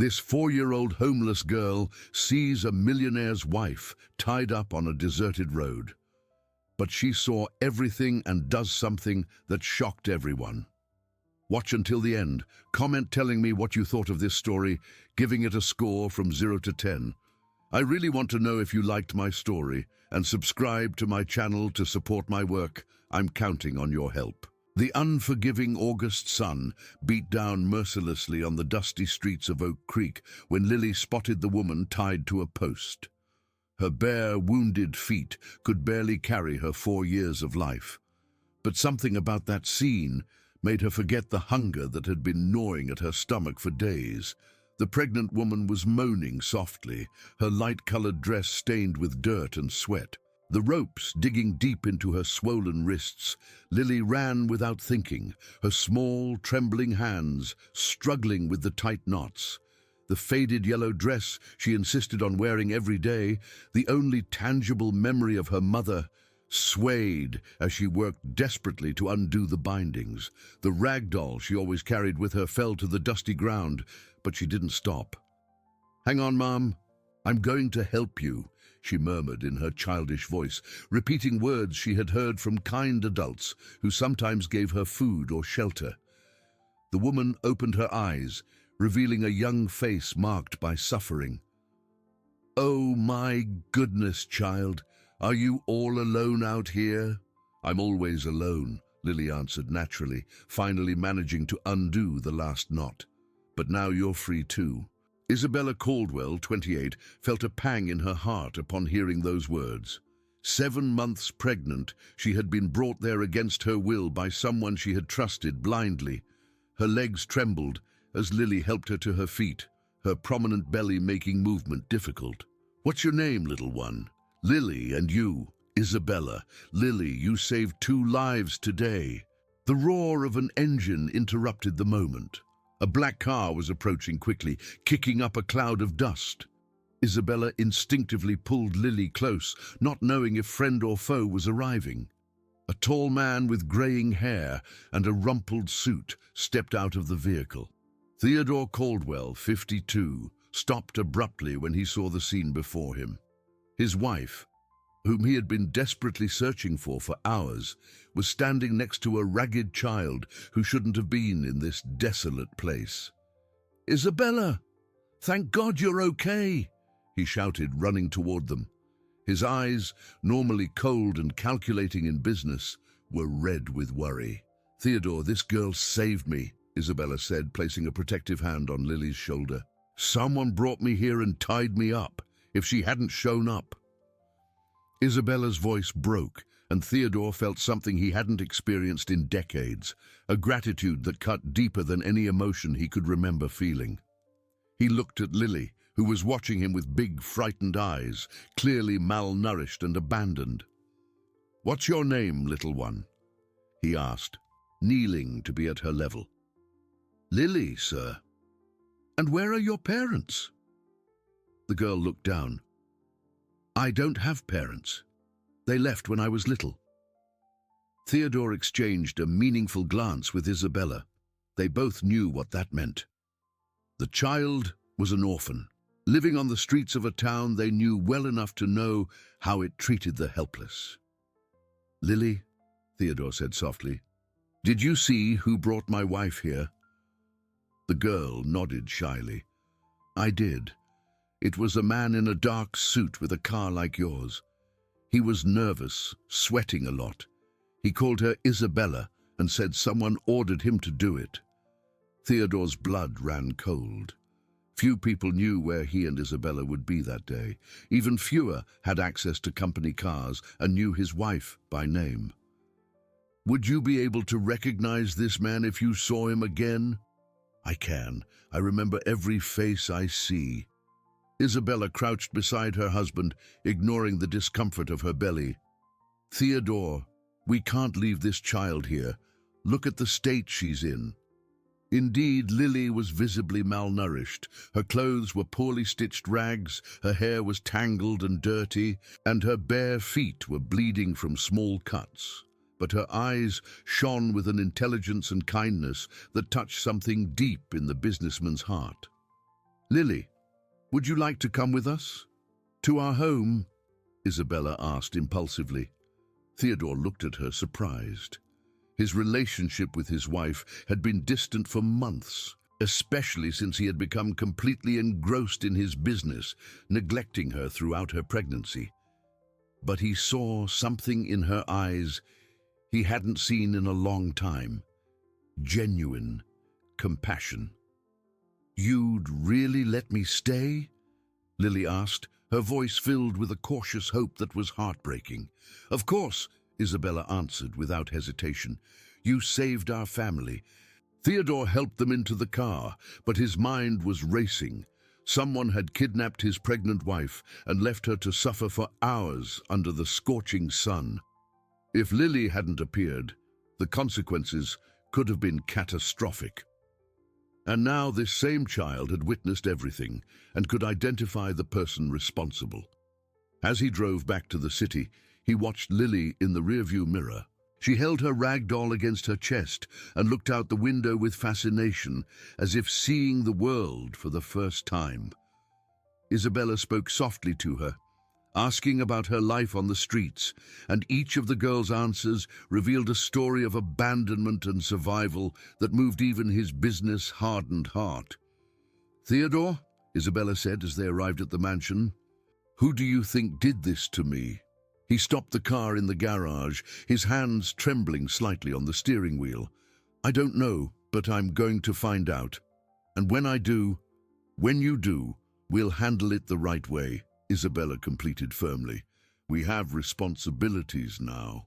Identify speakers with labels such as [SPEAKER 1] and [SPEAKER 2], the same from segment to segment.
[SPEAKER 1] This 4-year-old homeless girl sees a millionaire's wife tied up on a deserted road. But she saw everything and does something that shocked everyone. Watch until the end. Comment telling me what you thought of this story, giving it a score from 0 to 10. I really want to know if you liked my story, and subscribe to my channel to support my work. I'm counting on your help. The unforgiving August sun beat down mercilessly on the dusty streets of Oak Creek when Lily spotted the woman tied to a post. Her bare, wounded feet could barely carry her 4 years of life. But something about that scene made her forget the hunger that had been gnawing at her stomach for days. The pregnant woman was moaning softly, her light-colored dress stained with dirt and sweat. The ropes digging deep into her swollen wrists, Lily ran without thinking, her small, trembling hands struggling with the tight knots. The faded yellow dress she insisted on wearing every day, the only tangible memory of her mother, swayed as she worked desperately to undo the bindings. The rag doll she always carried with her fell to the dusty ground, but she didn't stop. "Hang on, Mom. I'm going to help you," she murmured in her childish voice, repeating words she had heard from kind adults who sometimes gave her food or shelter. The woman opened her eyes, revealing a young face marked by suffering. "Oh my goodness, child. Are you all alone out here?" "I'm always alone," Lily answered naturally, finally managing to undo the last knot. "But now you're free too." Isabella Caldwell, 28, felt a pang in her heart upon hearing those words. 7 months pregnant, she had been brought there against her will by someone she had trusted blindly. Her legs trembled as Lily helped her to her feet, her prominent belly making movement difficult. "What's your name, little one?" "Lily, and you?" "Isabella. Lily, you saved 2 lives today." The roar of an engine interrupted the moment. A black car was approaching quickly, kicking up a cloud of dust. Isabella instinctively pulled Lily close, not knowing if friend or foe was arriving. A tall man with graying hair and a rumpled suit stepped out of the vehicle. Theodore Caldwell, 52, stopped abruptly when he saw the scene before him. His wife, whom he had been desperately searching for hours, was standing next to a ragged child who shouldn't have been in this desolate place. "Isabella! Thank God you're okay!" he shouted, running toward them. His eyes, normally cold and calculating in business, were red with worry. "Theodore, this girl saved me," Isabella said, placing a protective hand on Lily's shoulder. "Someone brought me here and tied me up. If she hadn't shown up..." Isabella's voice broke, and Theodore felt something he hadn't experienced in decades, a gratitude that cut deeper than any emotion he could remember feeling. He looked at Lily, who was watching him with big, frightened eyes, clearly malnourished and abandoned. "What's your name, little one?" he asked, kneeling to be at her level. "Lily, sir." "And where are your parents?" The girl looked down. "I don't have parents. They left when I was little." Theodore exchanged a meaningful glance with Isabella. They both knew what that meant. The child was an orphan, living on the streets of a town they knew well enough to know how it treated the helpless. "Lily," Theodore said softly, "did you see who brought my wife here?" The girl nodded shyly. "I did. It was a man in a dark suit with a car like yours. He was nervous, sweating a lot. He called her Isabella and said someone ordered him to do it." Theodore's blood ran cold. Few people knew where he and Isabella would be that day. Even fewer had access to company cars and knew his wife by name. "Would you be able to recognize this man if you saw him again?" "I can. I remember every face I see." Isabella crouched beside her husband, ignoring the discomfort of her belly. "Theodore, we can't leave this child here. Look at the state she's in." Indeed, Lily was visibly malnourished. Her clothes were poorly stitched rags, her hair was tangled and dirty, and her bare feet were bleeding from small cuts. But her eyes shone with an intelligence and kindness that touched something deep in the businessman's heart. "Lily, would you like to come with us? To our home?" Isabella asked impulsively. Theodore looked at her, surprised. His relationship with his wife had been distant for months, especially since he had become completely engrossed in his business, neglecting her throughout her pregnancy. But he saw something in her eyes he hadn't seen in a long time: genuine compassion. "You'd really let me stay?" Lily asked, her voice filled with a cautious hope that was heartbreaking. "Of course," Isabella answered without hesitation. "You saved our family." Theodore helped them into the car, but his mind was racing. Someone had kidnapped his pregnant wife and left her to suffer for hours under the scorching sun. If Lily hadn't appeared, the consequences could have been catastrophic. And now this same child had witnessed everything and could identify the person responsible. As he drove back to the city, he watched Lily in the rearview mirror. She held her rag doll against her chest and looked out the window with fascination, as if seeing the world for the first time. Isabella spoke softly to her, asking about her life on the streets, and each of the girl's answers revealed a story of abandonment and survival that moved even his business-hardened heart. "Theodore," Isabella said as they arrived at the mansion, "who do you think did this to me?" He stopped the car in the garage, his hands trembling slightly on the steering wheel. "I don't know, but I'm going to find out. And when you do, we'll handle it the right way," Isabella completed firmly. "We have responsibilities now."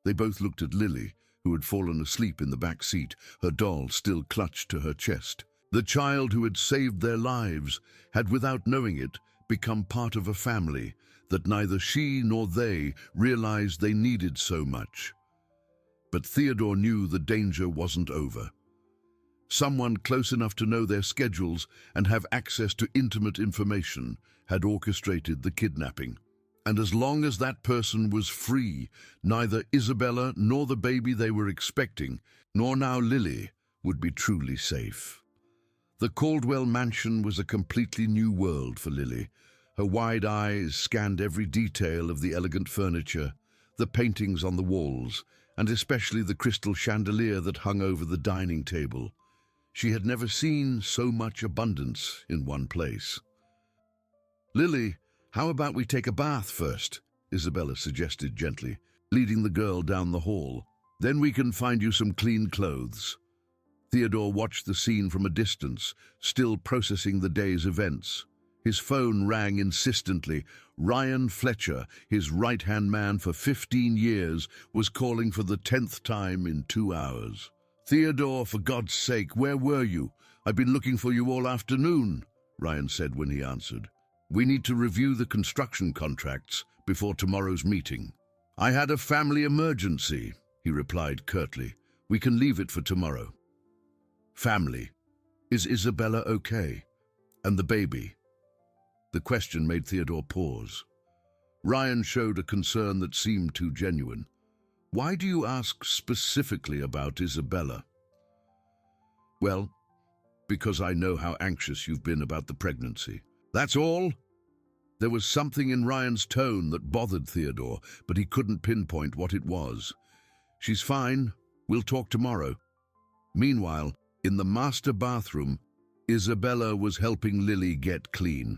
[SPEAKER 1] They both looked at Lily, who had fallen asleep in the back seat, her doll still clutched to her chest. The child who had saved their lives had, without knowing it, become part of a family that neither she nor they realized they needed so much. But Theodore knew the danger wasn't over. Someone close enough to know their schedules and have access to intimate information had orchestrated the kidnapping. And as long as that person was free, neither Isabella nor the baby they were expecting, nor now Lily, would be truly safe. The Caldwell mansion was a completely new world for Lily. Her wide eyes scanned every detail of the elegant furniture, the paintings on the walls, and especially the crystal chandelier that hung over the dining table. She had never seen so much abundance in one place. "Lily, how about we take a bath first?" Isabella suggested gently, leading the girl down the hall. "Then we can find you some clean clothes." Theodore watched the scene from a distance, still processing the day's events. His phone rang insistently. Ryan Fletcher, his right-hand man for 15 years, was calling for the 10th time in 2 hours. "Theodore, for God's sake, where were you? I've been looking for you all afternoon," Ryan said when he answered. "We need to review the construction contracts before tomorrow's meeting." "I had a family emergency," he replied curtly. "We can leave it for tomorrow." "Family? Is Isabella okay? And the baby?" The question made Theodore pause. Ryan showed a concern that seemed too genuine. "Why do you ask specifically about Isabella?" "Well, because I know how anxious you've been about the pregnancy." "That's all?" There was something in Ryan's tone that bothered Theodore, but he couldn't pinpoint what it was. "She's fine. We'll talk tomorrow." Meanwhile, in the master bathroom, Isabella was helping Lily get clean.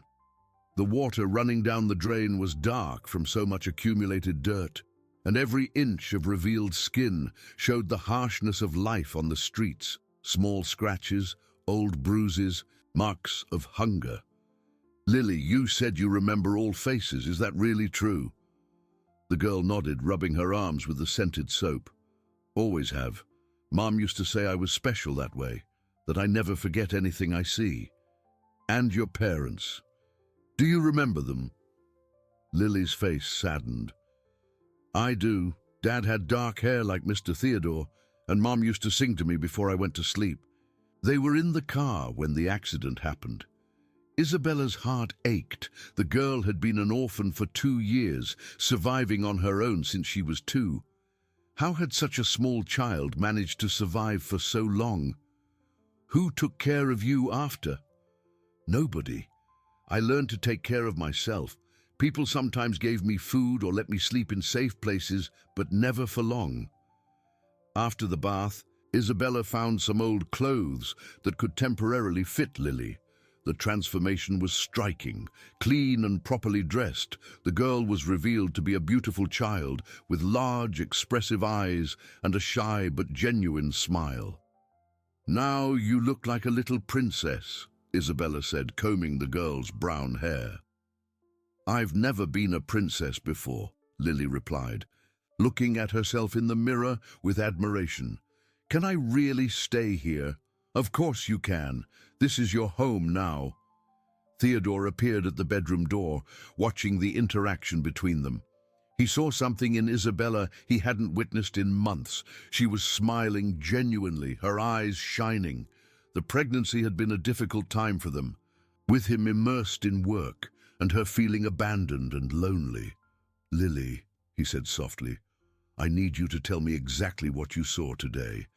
[SPEAKER 1] The water running down the drain was dark from so much accumulated dirt, and every inch of revealed skin showed the harshness of life on the streets: small scratches, old bruises, marks of hunger. "Lily, you said you remember all faces. Is that really true?" The girl nodded, rubbing her arms with the scented soap. "Always have. Mom used to say I was special that way, that I never forget anything I see. And your parents. Do you remember them?" Lily's face saddened. "I do. Dad had dark hair like Mr. Theodore, and Mom used to sing to me before I went to sleep. They were in the car when the accident happened." Isabella's heart ached. The girl had been an orphan for 2 years, surviving on her own since she was 2. How had such a small child managed to survive for so long? "Who took care of you after?" Nobody. I learned to take care of myself. People sometimes gave me food or let me sleep in safe places, but never for long. After the bath, Isabella found some old clothes that could temporarily fit Lily. The transformation was striking. Clean and properly dressed, the girl was revealed to be a beautiful child with large, expressive eyes and a shy but genuine smile. "Now you look like a little princess," Isabella said, combing the girl's brown hair. "I've never been a princess before," Lily replied, looking at herself in the mirror with admiration. "Can I really stay here?" "Of course you can. This is your home now." Theodore appeared at the bedroom door, watching the interaction between them. He saw something in Isabella he hadn't witnessed in months. She was smiling genuinely, her eyes shining. The pregnancy had been a difficult time for them, with him immersed in work and her feeling abandoned and lonely. "Lily," he said softly, "I need you to tell me exactly what you saw today.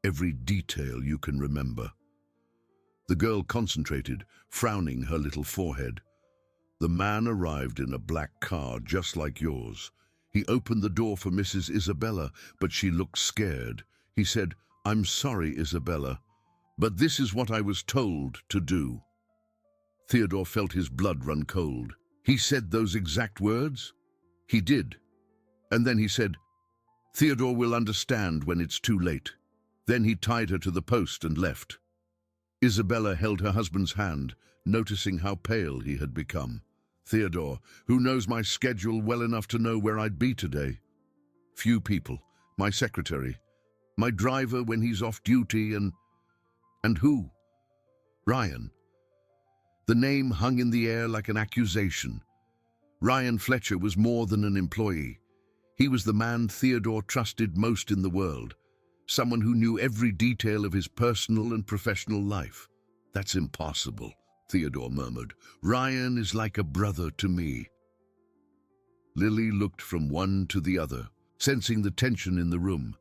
[SPEAKER 1] Every detail you can remember." The girl concentrated, frowning her little forehead. "The man arrived in a black car just like yours. He opened the door for Mrs. Isabella, but she looked scared. He said, 'I'm sorry, Isabella, but this is what I was told to do.'" Theodore felt his blood run cold. "He said those exact words?" "He did. And then he said, 'Theodore will understand when it's too late.' Then he tied her to the post and left." Isabella held her husband's hand, noticing how pale he had become. "Theodore, who knows my schedule well enough to know where I'd be today?" "Few people. My secretary. My driver when he's off duty and who?" "Ryan." The name hung in the air like an accusation. Ryan Fletcher was more than an employee. He was the man Theodore trusted most in the world. Someone who knew every detail of his personal and professional life. "That's impossible," Theodore murmured. "Ryan is like a brother to me." Lily looked from one to the other, sensing the tension in the room.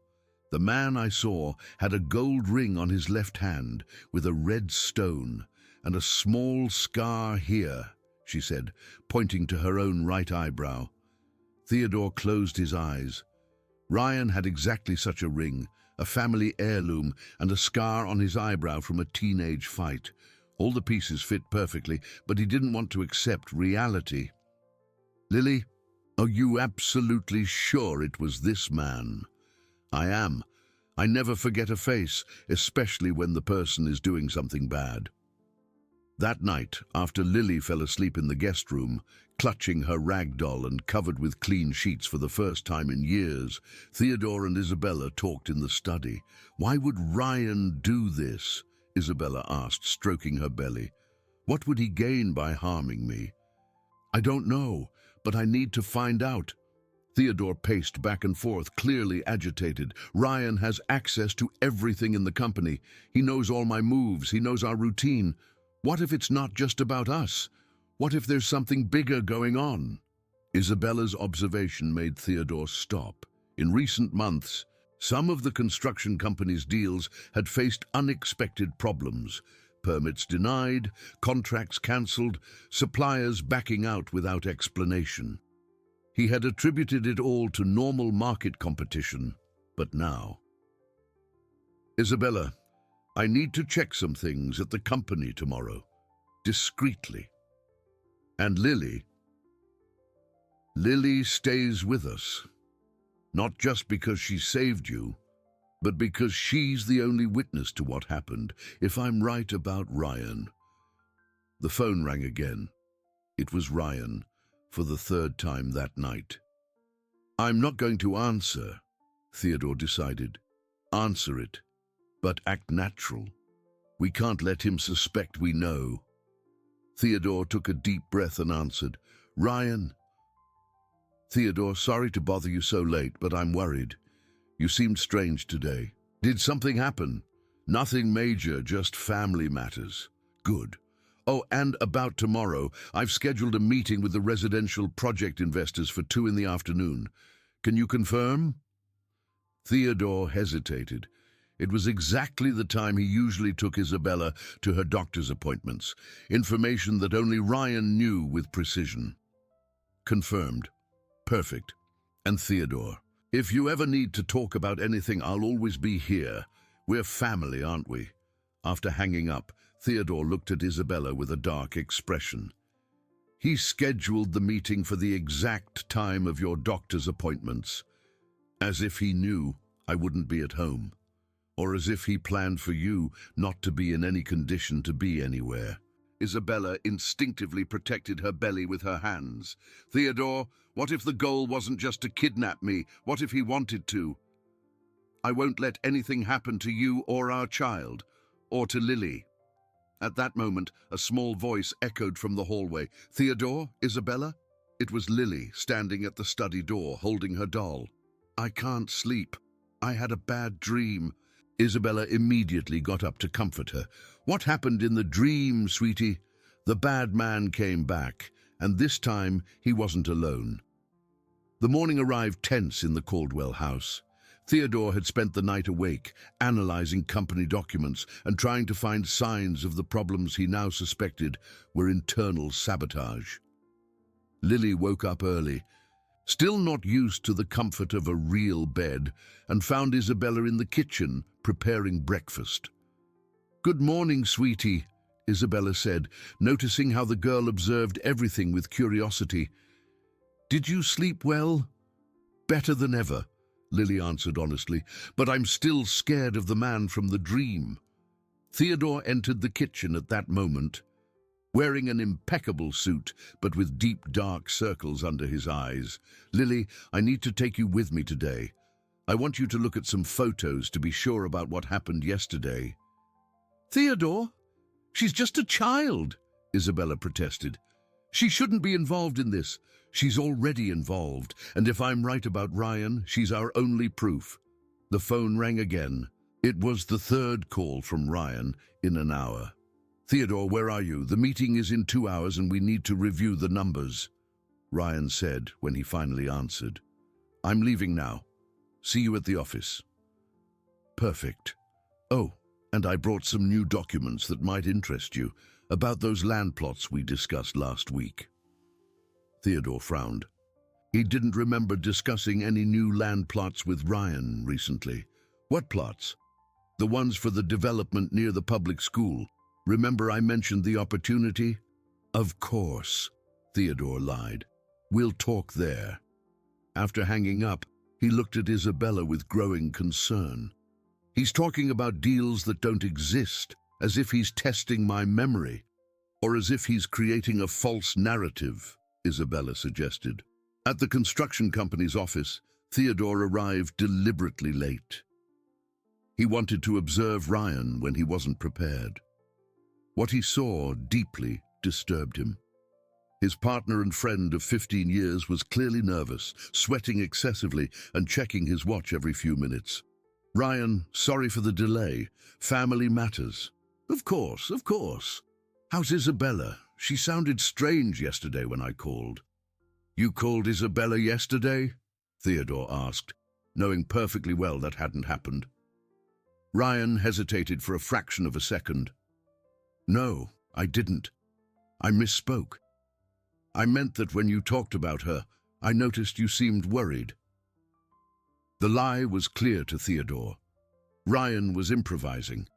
[SPEAKER 1] "The man I saw had a gold ring on his left hand with a red stone and a small scar here," she said, pointing to her own right eyebrow. Theodore closed his eyes. Ryan had exactly such a ring, a family heirloom, and a scar on his eyebrow from a teenage fight. All the pieces fit perfectly, but he didn't want to accept reality. "Lily, are you absolutely sure it was this man?" "I am. I never forget a face, especially when the person is doing something bad." That night, after Lily fell asleep in the guest room, clutching her rag doll and covered with clean sheets for the first time in years, Theodore and Isabella talked in the study. "Why would Ryan do this?" Isabella asked, stroking her belly. "What would he gain by harming me?" "I don't know, but I need to find out." Theodore paced back and forth, clearly agitated. "Ryan has access to everything in the company. He knows all my moves. He knows our routine. What if it's not just about us? What if there's something bigger going on?" Isabella's observation made Theodore stop. In recent months, some of the construction company's deals had faced unexpected problems. Permits denied, contracts cancelled, suppliers backing out without explanation. He had attributed it all to normal market competition, but now... "Isabella, I need to check some things at the company tomorrow, discreetly. And Lily stays with us, not just because she saved you, but because she's the only witness to what happened, if I'm right about Ryan." The phone rang again. It was Ryan, for the third time that night. "I'm not going to answer," Theodore decided. "Answer it, but act natural. We can't let him suspect we know." Theodore took a deep breath and answered, "Ryan." "Theodore, sorry to bother you so late, but I'm worried. You seemed strange today. Did something happen?" "Nothing major, just family matters." "Good. Oh, and about tomorrow, I've scheduled a meeting with the residential project investors for 2 in the afternoon. Can you confirm?" Theodore hesitated. It was exactly the time he usually took Isabella to her doctor's appointments, information that only Ryan knew with precision. Confirmed. Perfect. And Theodore, if you ever need to talk about anything, I'll always be here. We're family, aren't we? After hanging up, Theodore looked at Isabella with a dark expression. He scheduled the meeting for the exact time of your doctor's appointments, as if he knew I wouldn't be at home, or as if he planned for you not to be in any condition to be anywhere. Isabella instinctively protected her belly with her hands. Theodore, what if the goal wasn't just to kidnap me? What if he wanted to? I won't let anything happen to you or our child, or to Lily. At that moment, a small voice echoed from the hallway. Theodore? Isabella? It was Lily, standing at the study door, holding her doll. I can't sleep. I had a bad dream. Isabella immediately got up to comfort her. What happened in the dream, sweetie? The bad man came back, and this time he wasn't alone. The morning arrived tense in the Caldwell house. Theodore had spent the night awake, analyzing company documents and trying to find signs of the problems he now suspected were internal sabotage. Lily woke up early, still not used to the comfort of a real bed, and found Isabella in the kitchen preparing breakfast. Good morning, sweetie, Isabella said, noticing how the girl observed everything with curiosity. Did you sleep well? Better than ever, Lily answered honestly, but I'm still scared of the man from the dream. Theodore entered the kitchen at that moment, wearing an impeccable suit, but with deep dark circles under his eyes. Lily, I need to take you with me today. I want you to look at some photos to be sure about what happened yesterday. Theodore? She's just a child, Isabella protested. She shouldn't be involved in this. She's already involved, and if I'm right about Ryan, she's our only proof. The phone rang again. It was the third call from Ryan in an hour. Theodore, where are you? The meeting is in 2 hours and we need to review the numbers, Ryan said when he finally answered. I'm leaving now. See you at the office. Perfect. Oh, and I brought some new documents that might interest you about those land plots we discussed last week. Theodore frowned. He didn't remember discussing any new land plots with Ryan recently. What plots? The ones for the development near the public school. Remember I mentioned the opportunity? Of course, Theodore lied. We'll talk there. After hanging up, he looked at Isabella with growing concern. He's talking about deals that don't exist, as if he's testing my memory, or as if he's creating a false narrative, Isabella suggested. At the construction company's office, Theodore arrived deliberately late. He wanted to observe Ryan when he wasn't prepared. What he saw deeply disturbed him. His partner and friend of 15 years was clearly nervous, sweating excessively and checking his watch every few minutes. Ryan, sorry for the delay. Family matters. Of course, of course. How's Isabella? She sounded strange yesterday when I called. You called Isabella yesterday? Theodore asked, knowing perfectly well that hadn't happened. Ryan hesitated for a fraction of a second. No, I didn't. I misspoke. I meant that when you talked about her, I noticed you seemed worried. The lie was clear to Theodore. Ryan was improvising,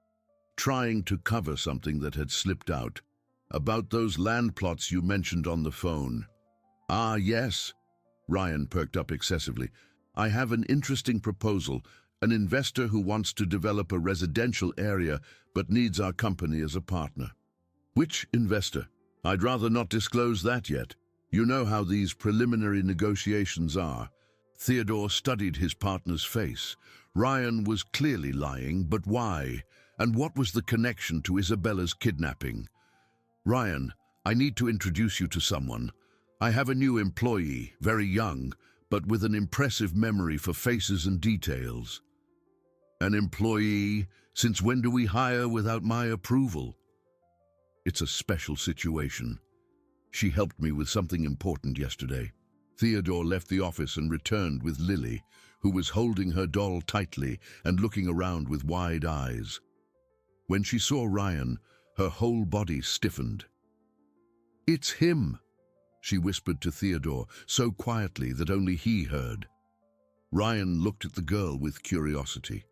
[SPEAKER 1] trying to cover something that had slipped out. About those land plots you mentioned on the phone. Ah, yes. Ryan perked up excessively. I have an interesting proposal. An investor who wants to develop a residential area but needs our company as a partner. Which investor? I'd rather not disclose that yet. You know how these preliminary negotiations are. Theodore studied his partner's face. Ryan was clearly lying, but why? And what was the connection to Isabella's kidnapping? Ryan, I need to introduce you to someone. I have a new employee, very young, but with an impressive memory for faces and details. An employee? Since when do we hire without my approval? It's a special situation. She helped me with something important yesterday. Theodore left the office and returned with Lily, who was holding her doll tightly and looking around with wide eyes. When she saw Ryan, her whole body stiffened. "It's him," she whispered to Theodore, so quietly that only he heard. Ryan looked at the girl with curiosity.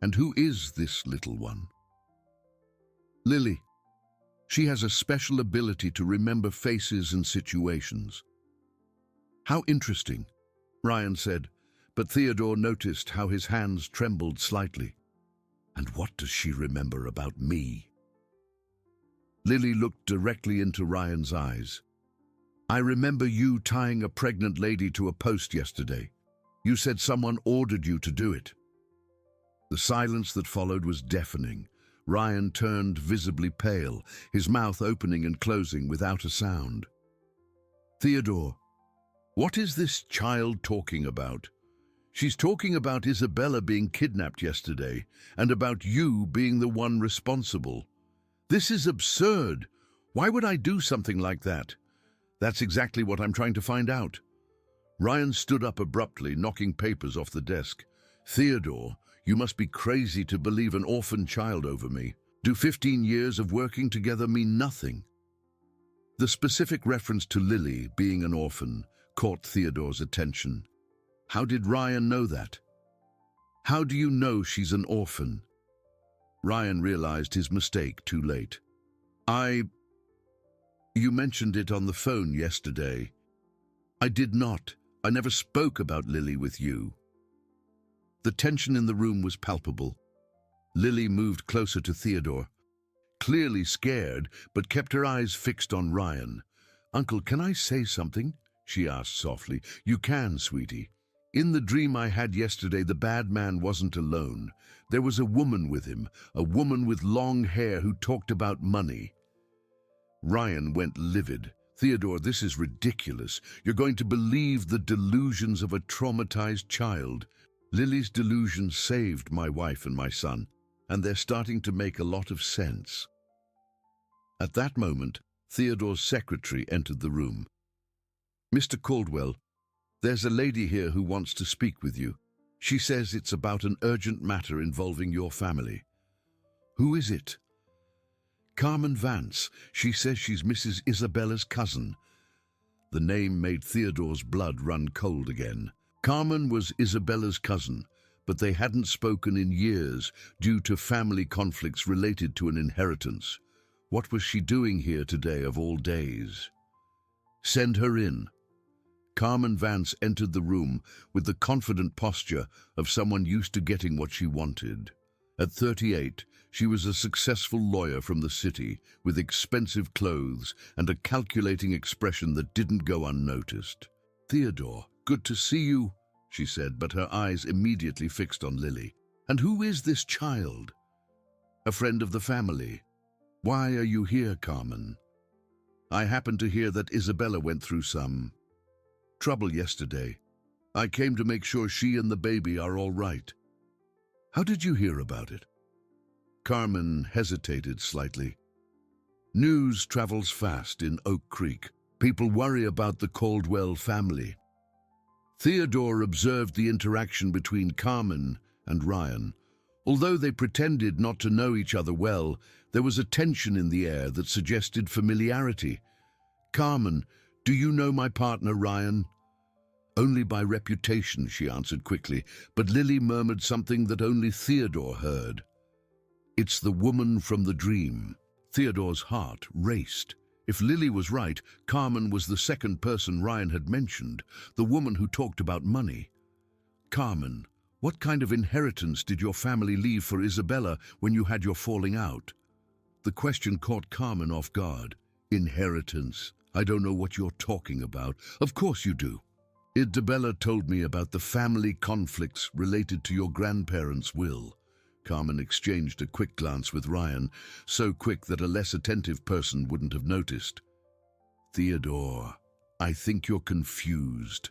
[SPEAKER 1] "And who is this little one?" "Lily. She has a special ability to remember faces and situations." "How interesting," Ryan said, but Theodore noticed how his hands trembled slightly. "And what does she remember about me?" Lily looked directly into Ryan's eyes. "I remember you tying a pregnant lady to a post yesterday. You said someone ordered you to do it." The silence that followed was deafening. Ryan turned visibly pale, his mouth opening and closing without a sound. "Theodore, what is this child talking about?" "She's talking about Isabella being kidnapped yesterday and about you being the one responsible." "This is absurd. Why would I do something like that?" "That's exactly what I'm trying to find out." Ryan stood up abruptly, knocking papers off the desk. "Theodore, you must be crazy to believe an orphan child over me. Do 15 years of working together mean nothing?" The specific reference to Lily being an orphan caught Theodore's attention. "How did Ryan know that? How do you know she's an orphan?" Ryan realized his mistake too late. You mentioned it on the phone yesterday." "I did not. I never spoke about Lily with you." The tension in the room was palpable. Lily moved closer to Theodore, clearly scared, but kept her eyes fixed on Ryan. "Uncle, can I say something?" she asked softly. "You can, sweetie. In the dream I had yesterday, the bad man wasn't alone. There was a woman with him, a woman with long hair who talked about money." Ryan went livid. "Theodore, this is ridiculous. You're going to believe the delusions of a traumatized child." "Lily's delusions saved my wife and my son, and they're starting to make a lot of sense." At that moment, Theodore's secretary entered the room. "Mr. Caldwell, there's a lady here who wants to speak with you. She says it's about an urgent matter involving your family." "Who is it?" "Carmen Vance. She says she's Mrs. Isabella's cousin." The name made Theodore's blood run cold again. Carmen was Isabella's cousin, but they hadn't spoken in years due to family conflicts related to an inheritance. What was she doing here today of all days? "Send her in." Carmen Vance entered the room with the confident posture of someone used to getting what she wanted. At 38, she was a successful lawyer from the city, with expensive clothes and a calculating expression that didn't go unnoticed. "Theodore, good to see you," she said, but her eyes immediately fixed on Lily. "And who is this child?" "A friend of the family." "Why are you here, Carmen?" "I happened to hear that Isabella went through some trouble yesterday. I came to make sure she and the baby are all right." "How did you hear about it?" Carmen hesitated slightly. "News travels fast in Oak Creek. People worry about the Caldwell family." Theodore observed the interaction between Carmen and Ryan. Although they pretended not to know each other well, there was a tension in the air that suggested familiarity. "Carmen, do you know my partner, Ryan?" "Only by reputation," she answered quickly, but Lily murmured something that only Theodore heard. "It's the woman from the dream." Theodore's heart raced. If Lily was right, Carmen was the second person Ryan had mentioned, the woman who talked about money. "Carmen, what kind of inheritance did your family leave for Isabella when you had your falling out?" The question caught Carmen off guard. "Inheritance? I don't know what you're talking about." "Of course you do. Isabella told me about the family conflicts related to your grandparents' will." Carmen exchanged a quick glance with Ryan, so quick that a less attentive person wouldn't have noticed. "Theodore, I think you're confused.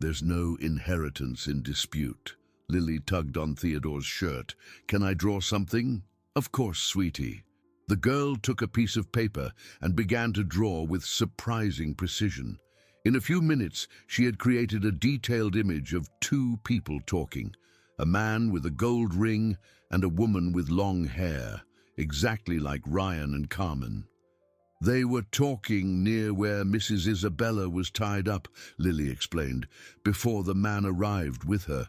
[SPEAKER 1] There's no inheritance in dispute." Lily tugged on Theodore's shirt. "Can I draw something?" "Of course, sweetie." The girl took a piece of paper and began to draw with surprising precision. In a few minutes, she had created a detailed image of two people talking, a man with a gold ring and a woman with long hair, exactly like Ryan and Carmen. They were talking near where Mrs. Isabella was tied up, Lily explained, before the man arrived with her.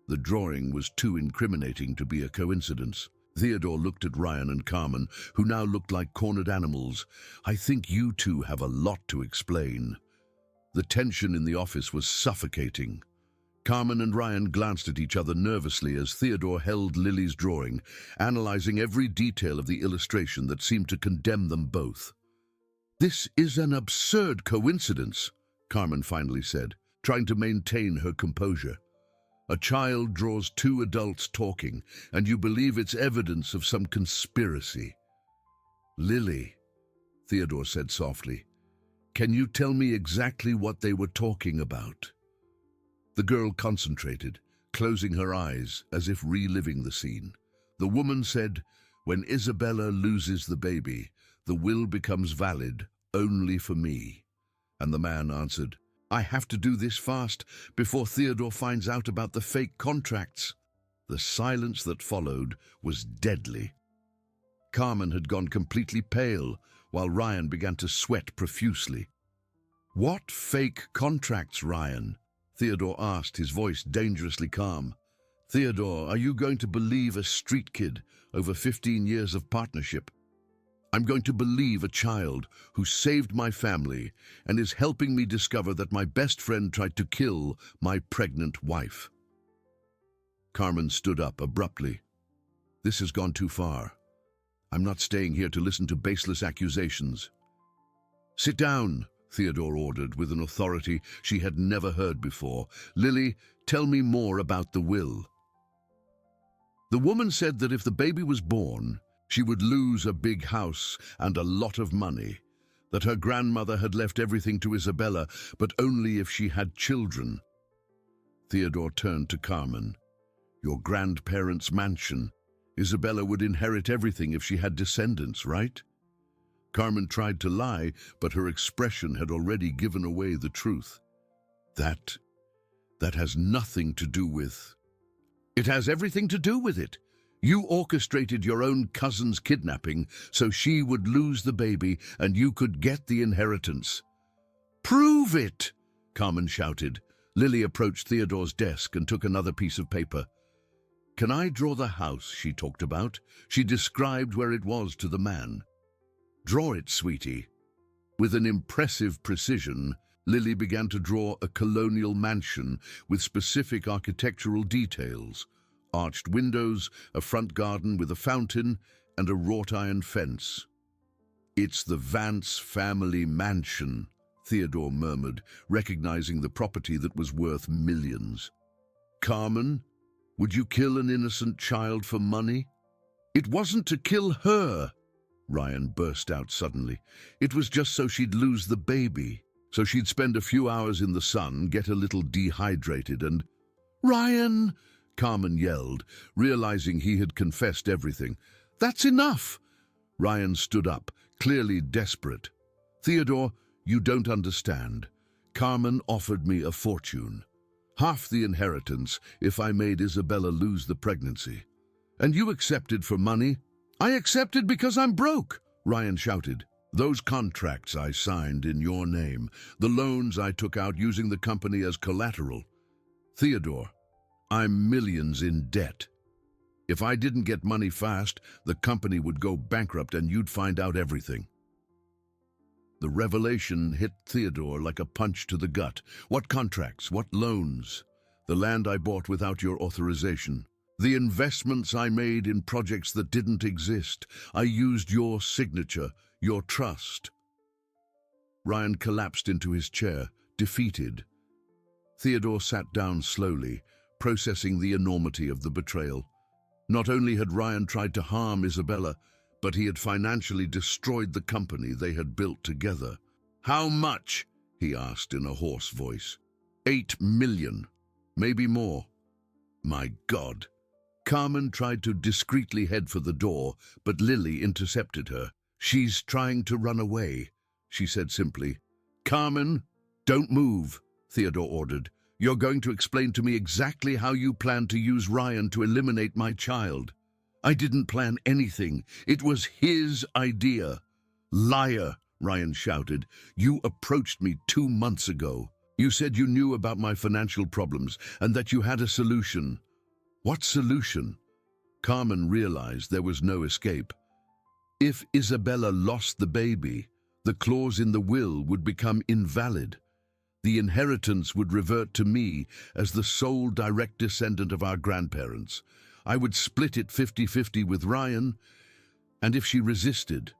[SPEAKER 1] The drawing was too incriminating to be a coincidence. Theodore looked at Ryan and Carmen, who now looked like cornered animals. I think you two have a lot to explain. The tension in the office was suffocating. Carmen and Ryan glanced at each other nervously as Theodore held Lily's drawing, analyzing every detail of the illustration that seemed to condemn them both. This is an absurd coincidence, Carmen finally said, trying to maintain her composure. A child draws two adults talking, and you believe it's evidence of some conspiracy. Lily, Theodore said softly, can you tell me exactly what they were talking about? The girl concentrated, closing her eyes as if reliving the scene. The woman said, when Isabella loses the baby, the will becomes valid only for me. And the man answered, I have to do this fast before Theodore finds out about the fake contracts. The silence that followed was deadly. Carmen had gone completely pale, while Ryan began to sweat profusely. What fake contracts, Ryan? Theodore asked, his voice dangerously calm. Theodore, are you going to believe a street kid over 15 years of partnership? I'm going to believe a child who saved my family and is helping me discover that my best friend tried to kill my pregnant wife. Carmen stood up abruptly. This has gone too far. I'm not staying here to listen to baseless accusations. Sit down, Theodore ordered with an authority she had never heard before. Lily, tell me more about the will. The woman said that if the baby was born, she would lose a big house and a lot of money, that her grandmother had left everything to Isabella, but only if she had children. Theodore turned to Carmen. Your grandparents' mansion. Isabella would inherit everything if she had descendants, right? Carmen tried to lie, but her expression had already given away the truth. That has nothing to do with... It has everything to do with it. You orchestrated your own cousin's kidnapping so she would lose the baby and you could get the inheritance. Prove it, Carmen shouted. Lily approached Theodore's desk and took another piece of paper. Can I draw the house she talked about? She described where it was to the man. Draw it, sweetie. With an impressive precision, Lily began to draw a colonial mansion with specific architectural details. Arched windows, a front garden with a fountain, and a wrought-iron fence. It's the Vance family mansion, Theodore murmured, recognizing the property that was worth millions. Carmen, would you kill an innocent child for money? It wasn't to kill her, Ryan burst out suddenly. It was just so she'd lose the baby, so she'd spend a few hours in the sun, get a little dehydrated and... Ryan! Carmen yelled, realizing he had confessed everything. That's enough! Ryan stood up, clearly desperate. Theodore, you don't understand. Carmen offered me a fortune. Half the inheritance if I made Isabella lose the pregnancy. And you accepted for money? I accepted because I'm broke, Ryan shouted. Those contracts I signed in your name, the loans I took out using the company as collateral. Theodore, I'm millions in debt. If I didn't get money fast, the company would go bankrupt and you'd find out everything. The revelation hit Theodore like a punch to the gut. What contracts? What loans? The land I bought without your authorization. The investments I made in projects that didn't exist. I used your signature, your trust. Ryan collapsed into his chair, defeated. Theodore sat down slowly, processing the enormity of the betrayal. Not only had Ryan tried to harm Isabella, but he had financially destroyed the company they had built together. How much? He asked in a hoarse voice. 8 million, maybe more. My God. Carmen tried to discreetly head for the door, but Lily intercepted her. She's trying to run away, she said simply. Carmen, don't move, Theodore ordered. You're going to explain to me exactly how you plan to use Ryan to eliminate my child. I didn't plan anything. It was his idea. Liar, Ryan shouted. You approached me 2 months ago. You said you knew about my financial problems and that you had a solution. What solution? Carmen realized there was no escape. If Isabella lost the baby, the clause in the will would become invalid. The inheritance would revert to me as the sole direct descendant of our grandparents. I would split it 50-50 with Ryan, and if she resisted,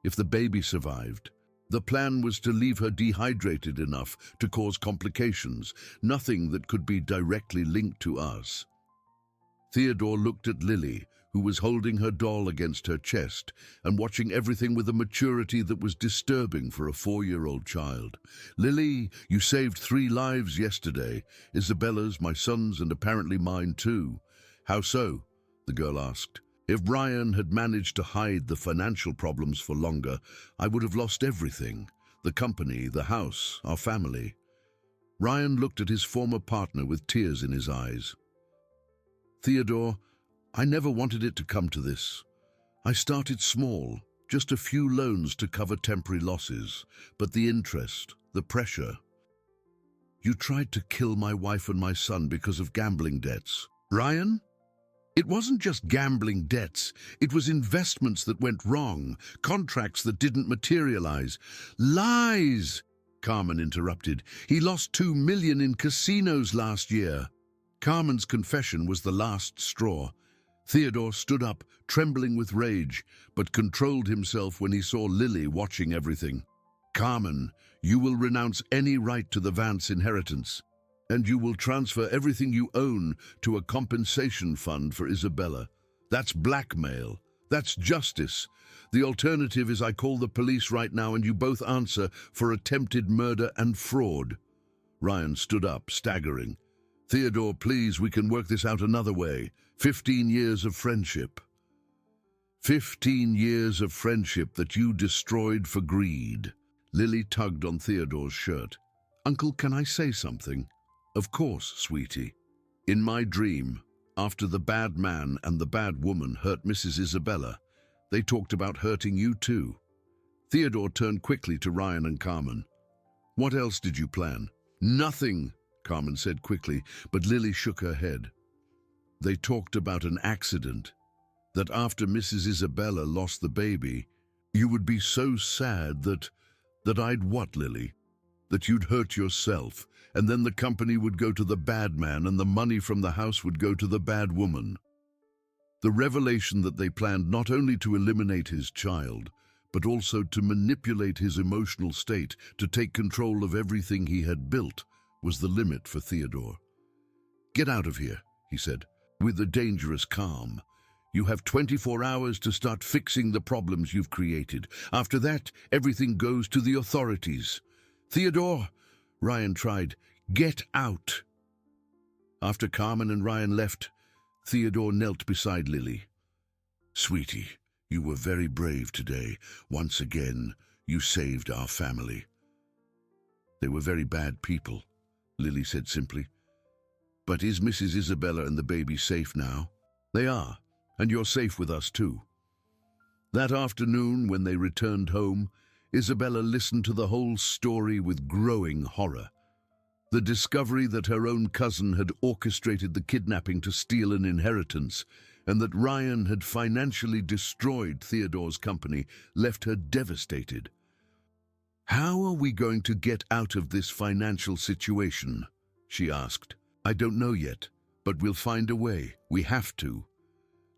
[SPEAKER 1] if the baby survived, the plan was to leave her dehydrated enough to cause complications, nothing that could be directly linked to us. Theodore looked at Lily, who was holding her doll against her chest and watching everything with a maturity that was disturbing for a 4-year-old child. Lily, you saved 3 lives yesterday. Isabella's, my son's, and apparently mine too. How so? The girl asked. If Ryan had managed to hide the financial problems for longer, I would have lost everything. The company, the house, our family. Ryan looked at his former partner with tears in his eyes. Theodore, I never wanted it to come to this. I started small, just a few loans to cover temporary losses, but the interest, the pressure. You tried to kill my wife and my son because of gambling debts. Ryan? It wasn't just gambling debts. It was investments that went wrong, contracts that didn't materialize. Lies! Carmen interrupted. He lost $2 million in casinos last year. Carmen's confession was the last straw. Theodore stood up, trembling with rage, but controlled himself when he saw Lily watching everything. Carmen, you will renounce any right to the Vance inheritance, and you will transfer everything you own to a compensation fund for Isabella. That's blackmail. That's justice. The alternative is I call the police right now and you both answer for attempted murder and fraud. Ryan stood up, staggering. Theodore, please, we can work this out another way. 15 years of friendship. 15 years of friendship that you destroyed for greed. Lily tugged on Theodore's shirt. Uncle, can I say something? Of course, sweetie. In my dream, after the bad man and the bad woman hurt Mrs. Isabella, they talked about hurting you too. Theodore turned quickly to Ryan and Carmen. What else did you plan? Nothing, Carmen said quickly, but Lily shook her head. They talked about an accident, that after Mrs. Isabella lost the baby, you would be so sad that I'd what, Lily? That you'd hurt yourself, and then the company would go to the bad man and the money from the house would go to the bad woman. The revelation that they planned not only to eliminate his child, but also to manipulate his emotional state, to take control of everything he had built, was the limit for Theodore. Get out of here, he said, with a dangerous calm. You have 24 hours to start fixing the problems you've created. After that, everything goes to the authorities. Theodore, Ryan tried, get out. After Carmen and Ryan left, Theodore knelt beside Lily. Sweetie, you were very brave today. Once again, you saved our family. They were very bad people, Lily said simply. But is Mrs. Isabella and the baby safe now? They are, and you're safe with us too. That afternoon, when they returned home, Isabella listened to the whole story with growing horror. The discovery that her own cousin had orchestrated the kidnapping to steal an inheritance, and that Ryan had financially destroyed Theodore's company, left her devastated. How are we going to get out of this financial situation? She asked. I don't know yet, but we'll find a way. We have to.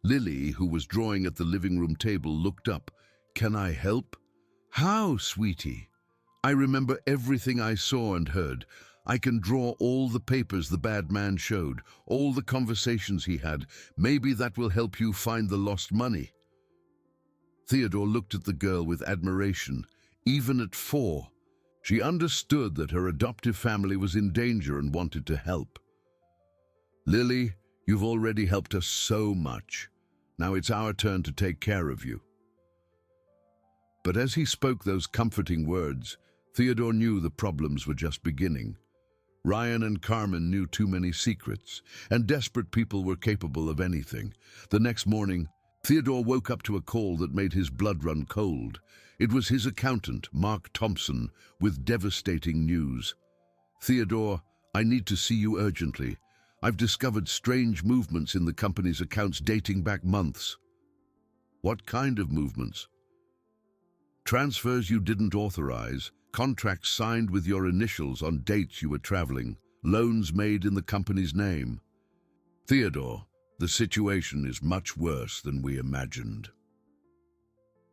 [SPEAKER 1] Lily, who was drawing at the living room table, looked up. Can I help? How, sweetie? I remember everything I saw and heard. I can draw all the papers the bad man showed, all the conversations he had. Maybe that will help you find the lost money. Theodore looked at the girl with admiration. Even at 4, she understood that her adoptive family was in danger and wanted to help. Lily, you've already helped us so much. Now it's our turn to take care of you. But as he spoke those comforting words, Theodore knew the problems were just beginning. Ryan and Carmen knew too many secrets, and desperate people were capable of anything. The next morning, Theodore woke up to a call that made his blood run cold. It was his accountant, Mark Thompson, with devastating news. "Theodore, I need to see you urgently. I've discovered strange movements in the company's accounts dating back months." "What kind of movements?" "Transfers you didn't authorize, contracts signed with your initials on dates you were traveling, loans made in the company's name." "Theodore, the situation is much worse than we imagined."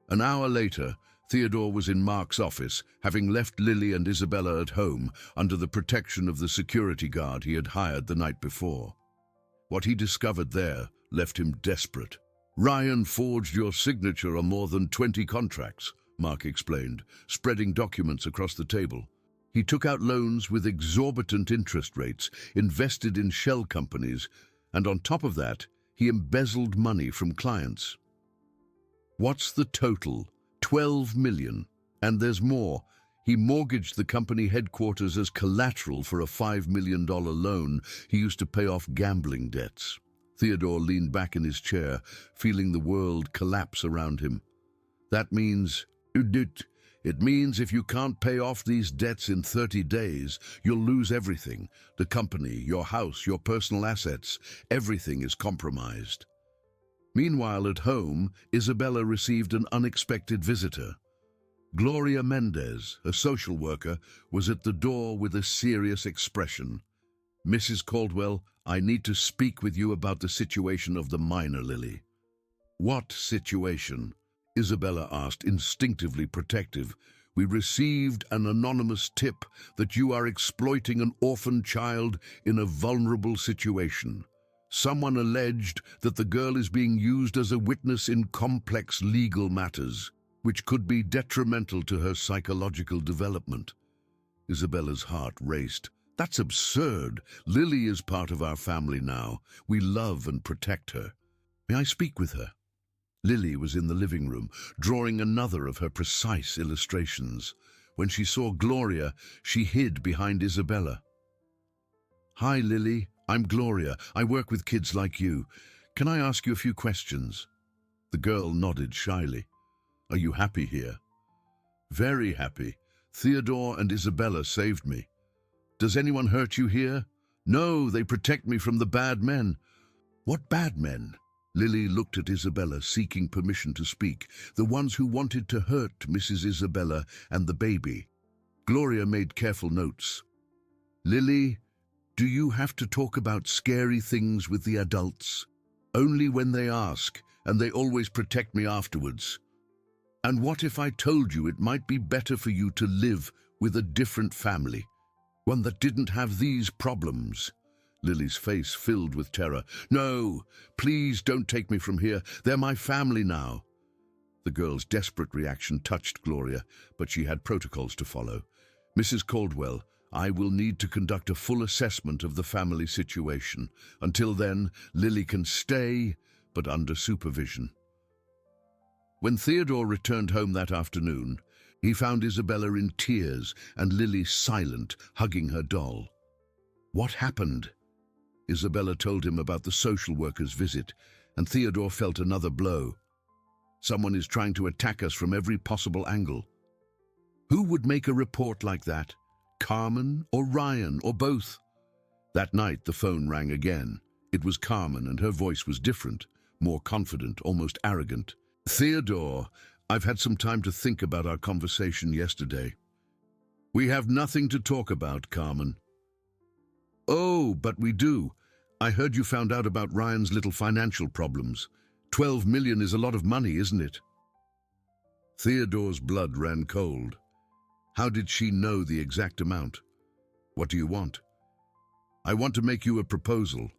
[SPEAKER 1] An hour later, Theodore was in Mark's office, having left Lily and Isabella at home under the protection of the security guard he had hired the night before. What he discovered there left him desperate. "Ryan forged your signature on more than 20 contracts," Mark explained, spreading documents across the table. "He took out loans with exorbitant interest rates, invested in shell companies, and on top of that, he embezzled money from clients." "What's the total?" "12 million. And there's more. He mortgaged the company headquarters as collateral for a $5 million loan he used to pay off gambling debts." Theodore leaned back in his chair, feeling the world collapse around him. "That means... It means if you can't pay off these debts in 30 days, you'll lose everything. The company, your house, your personal assets, everything is compromised." Meanwhile, at home, Isabella received an unexpected visitor. Gloria Mendez, a social worker, was at the door with a serious expression. "Mrs. Caldwell, I need to speak with you about the situation of the minor, Lily." "What situation?" Isabella asked, instinctively protective. "We received an anonymous tip that you are exploiting an orphan child in a vulnerable situation. Someone alleged that the girl is being used as a witness in complex legal matters, which could be detrimental to her psychological development." Isabella's heart raced. "That's absurd. Lily is part of our family now. We love and protect her. May I speak with her?" Lily was in the living room, drawing another of her precise illustrations. When she saw Gloria, she hid behind Isabella. "Hi, Lily. I'm Gloria. I work with kids like you. Can I ask you a few questions?" The girl nodded shyly. "Are you happy here?" "Very happy. Theodore and Isabella saved me." "Does anyone hurt you here?" "No, they protect me from the bad men." "What bad men?" Lily looked at Isabella, seeking permission to speak. "The ones who wanted to hurt Mrs. Isabella and the baby." Gloria made careful notes. "Lily, do you have to talk about scary things with the adults?" "Only when they ask, and they always protect me afterwards." "And what if I told you it might be better for you to live with a different family, one that didn't have these problems?" Lily's face filled with terror. "No, please don't take me from here. They're my family now." The girl's desperate reaction touched Gloria, but she had protocols to follow. "Mrs. Caldwell, I will need to conduct a full assessment of the family situation. Until then, Lily can stay, but under supervision." When Theodore returned home that afternoon, he found Isabella in tears and Lily silent, hugging her doll. "What happened?" Isabella told him about the social worker's visit, and Theodore felt another blow. "Someone is trying to attack us from every possible angle." "Who would make a report like that? Carmen or Ryan or both?" That night the phone rang again. It was Carmen, and her voice was different, more confident, almost arrogant. "Theodore, I've had some time to think about our conversation yesterday." "We have nothing to talk about, Carmen." "Oh, but we do. I heard you found out about Ryan's little financial problems. 12 million is a lot of money, isn't it?" Theodore's blood ran cold. How did she know the exact amount? "What do you want?" "I want to make you a proposal.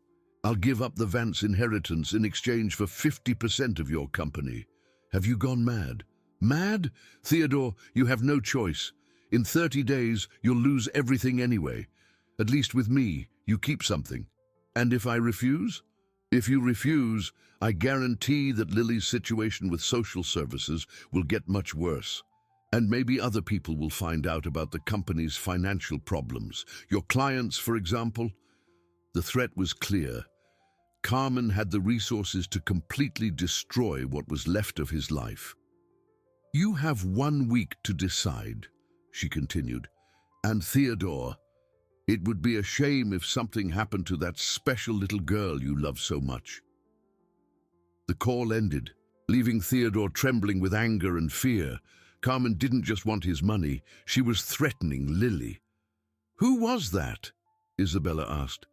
[SPEAKER 1] I'll give up the Vance inheritance in exchange for 50% of your company." "Have you gone mad?" "Mad? Theodore, you have no choice. In 30 days, you'll lose everything anyway. At least with me, you keep something. And if I refuse?" "If you refuse, I guarantee that Lily's situation with social services will get much worse." And maybe other people will find out about the company's financial problems. Your clients, for example. The threat was clear. Carmen had the resources to completely destroy what was left of his life. You have 1 week to decide, she continued. And Theodore, it would be a shame if something happened to that special little girl you love so much. The call ended, leaving Theodore trembling with anger and fear. Carmen didn't just want his money, she was threatening Lily. Who was that? Isabella asked.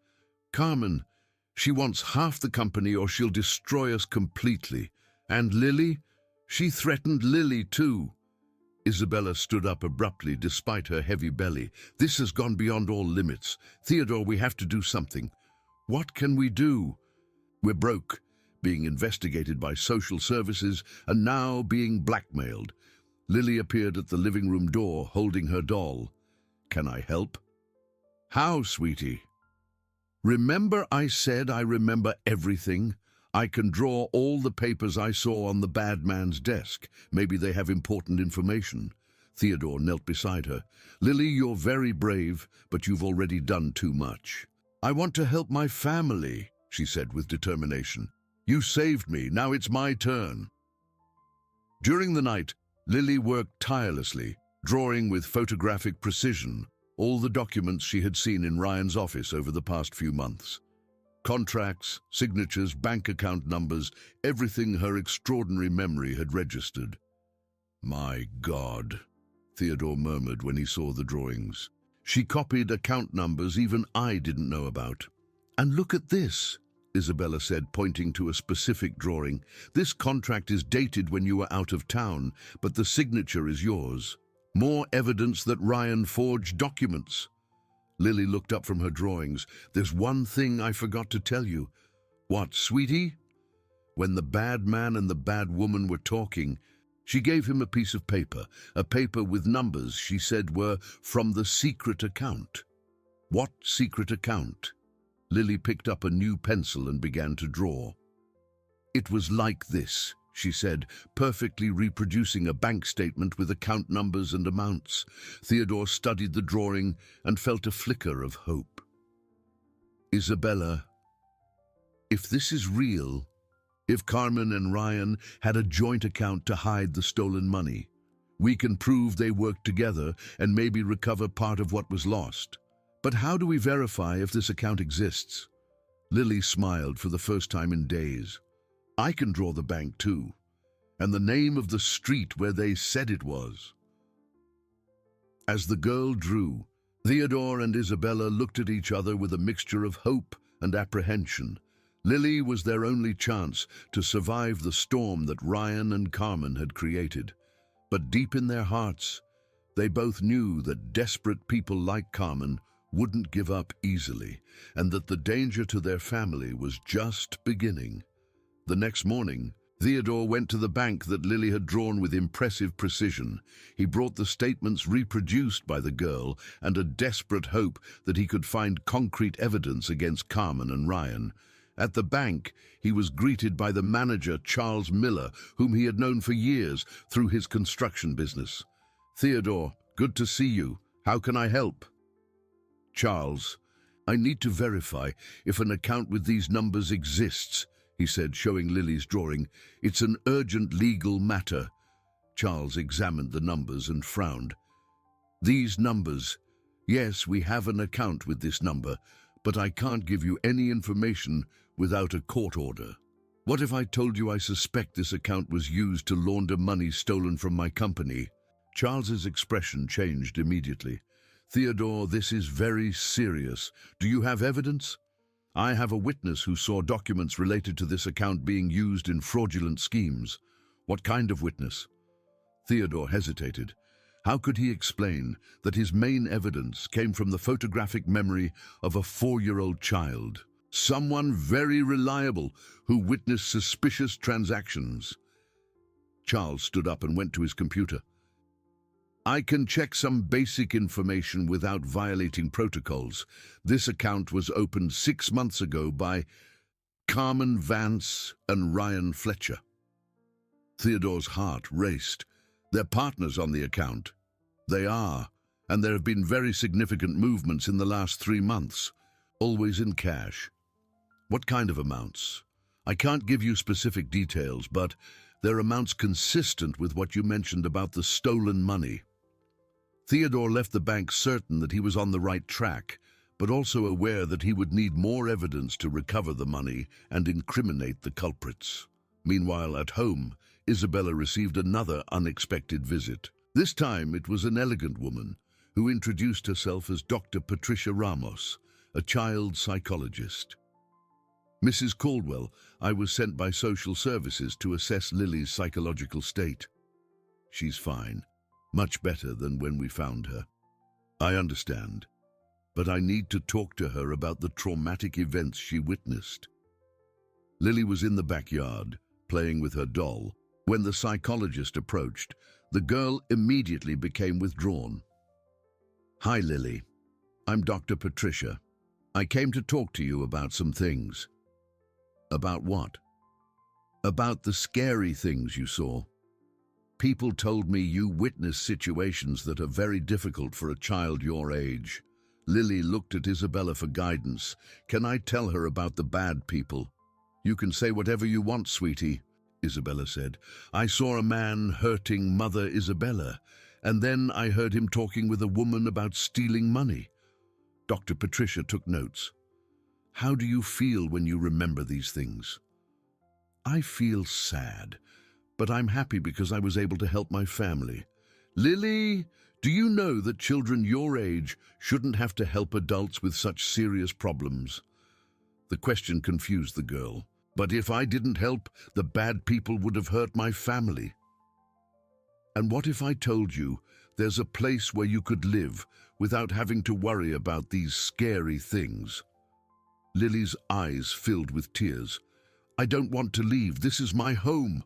[SPEAKER 1] Carmen, she wants half the company or she'll destroy us completely. And Lily? She threatened Lily too. Isabella stood up abruptly despite her heavy belly. This has gone beyond all limits. Theodore, we have to do something. What can we do? We're broke, being investigated by social services, and now being blackmailed. Lily appeared at the living room door, holding her doll. Can I help? How, sweetie? Remember I said I remember everything? I can draw all the papers I saw on the bad man's desk. Maybe they have important information. Theodore knelt beside her. Lily, you're very brave, but you've already done too much. I want to help my family, she said with determination. You saved me, now it's my turn. During the night, Lily worked tirelessly, drawing with photographic precision all the documents she had seen in Ryan's office over the past few months. Contracts, signatures, bank account numbers, everything her extraordinary memory had registered. My God, Theodore murmured when he saw the drawings. She copied account numbers even I didn't know about. And look at this, Isabella said, pointing to a specific drawing. This contract is dated when you were out of town, but the signature is yours. More evidence that Ryan forged documents. Lily looked up from her drawings. There's one thing I forgot to tell you. What, sweetie? When the bad man and the bad woman were talking, she gave him a piece of paper with numbers she said were from the secret account. What secret account? Lily picked up a new pencil and began to draw. It was like this, she said, perfectly reproducing a bank statement with account numbers and amounts. Theodore studied the drawing and felt a flicker of hope. Isabella, if this is real, if Carmen and Ryan had a joint account to hide the stolen money, we can prove they worked together and maybe recover part of what was lost. But how do we verify if this account exists? Lily smiled for the first time in days. I can draw the bank too, and the name of the street where they said it was. As the girl drew, Theodore and Isabella looked at each other with a mixture of hope and apprehension. Lily was their only chance to survive the storm that Ryan and Carmen had created. But deep in their hearts, they both knew that desperate people like Carmen wouldn't give up easily, and that the danger to their family was just beginning. The next morning, Theodore went to the bank that Lily had drawn with impressive precision. He brought the statements reproduced by the girl and a desperate hope that he could find concrete evidence against Carmen and Ryan. At the bank, he was greeted by the manager, Charles Miller, whom he had known for years through his construction business. Theodore, good to see you. How can I help? Charles, I need to verify if an account with these numbers exists, he said, showing Lily's drawing. It's an urgent legal matter. Charles examined the numbers and frowned. These numbers, yes, we have an account with this number, but I can't give you any information without a court order. What if I told you I suspect this account was used to launder money stolen from my company? Charles's expression changed immediately. Theodore, this is very serious. Do you have evidence? I have a witness who saw documents related to this account being used in fraudulent schemes. What kind of witness? Theodore hesitated. How could he explain that his main evidence came from the photographic memory of a 4-year-old child? Someone very reliable who witnessed suspicious transactions. Charles stood up and went to his computer. I can check some basic information without violating protocols. This account was opened 6 months ago by Carmen Vance and Ryan Fletcher. Theodore's heart raced. They're partners on the account. They are, and there have been very significant movements in the last 3 months, always in cash. What kind of amounts? I can't give you specific details, but they're amounts consistent with what you mentioned about the stolen money. Theodore left the bank certain that he was on the right track, but also aware that he would need more evidence to recover the money and incriminate the culprits. Meanwhile, at home, Isabella received another unexpected visit. This time it was an elegant woman who introduced herself as Dr. Patricia Ramos, a child psychologist. Mrs. Caldwell, I was sent by social services to assess Lily's psychological state. She's fine, much better than when we found her. I understand, but I need to talk to her about the traumatic events she witnessed. Lily was in the backyard, playing with her doll. When the psychologist approached, the girl immediately became withdrawn. Hi, Lily. I'm Dr. Patricia. I came to talk to you about some things. About what? About the scary things you saw. People told me you witnessed situations that are very difficult for a child your age. Lily looked at Isabella for guidance. Can I tell her about the bad people? You can say whatever you want, sweetie, Isabella said. I saw a man hurting Mother Isabella, and then I heard him talking with a woman about stealing money. Dr. Patricia took notes. How do you feel when you remember these things? I feel sad, but I'm happy because I was able to help my family. Lily, do you know that children your age shouldn't have to help adults with such serious problems? The question confused the girl. But if I didn't help, the bad people would have hurt my family. And what if I told you there's a place where you could live without having to worry about these scary things? Lily's eyes filled with tears. I don't want to leave. This is my home.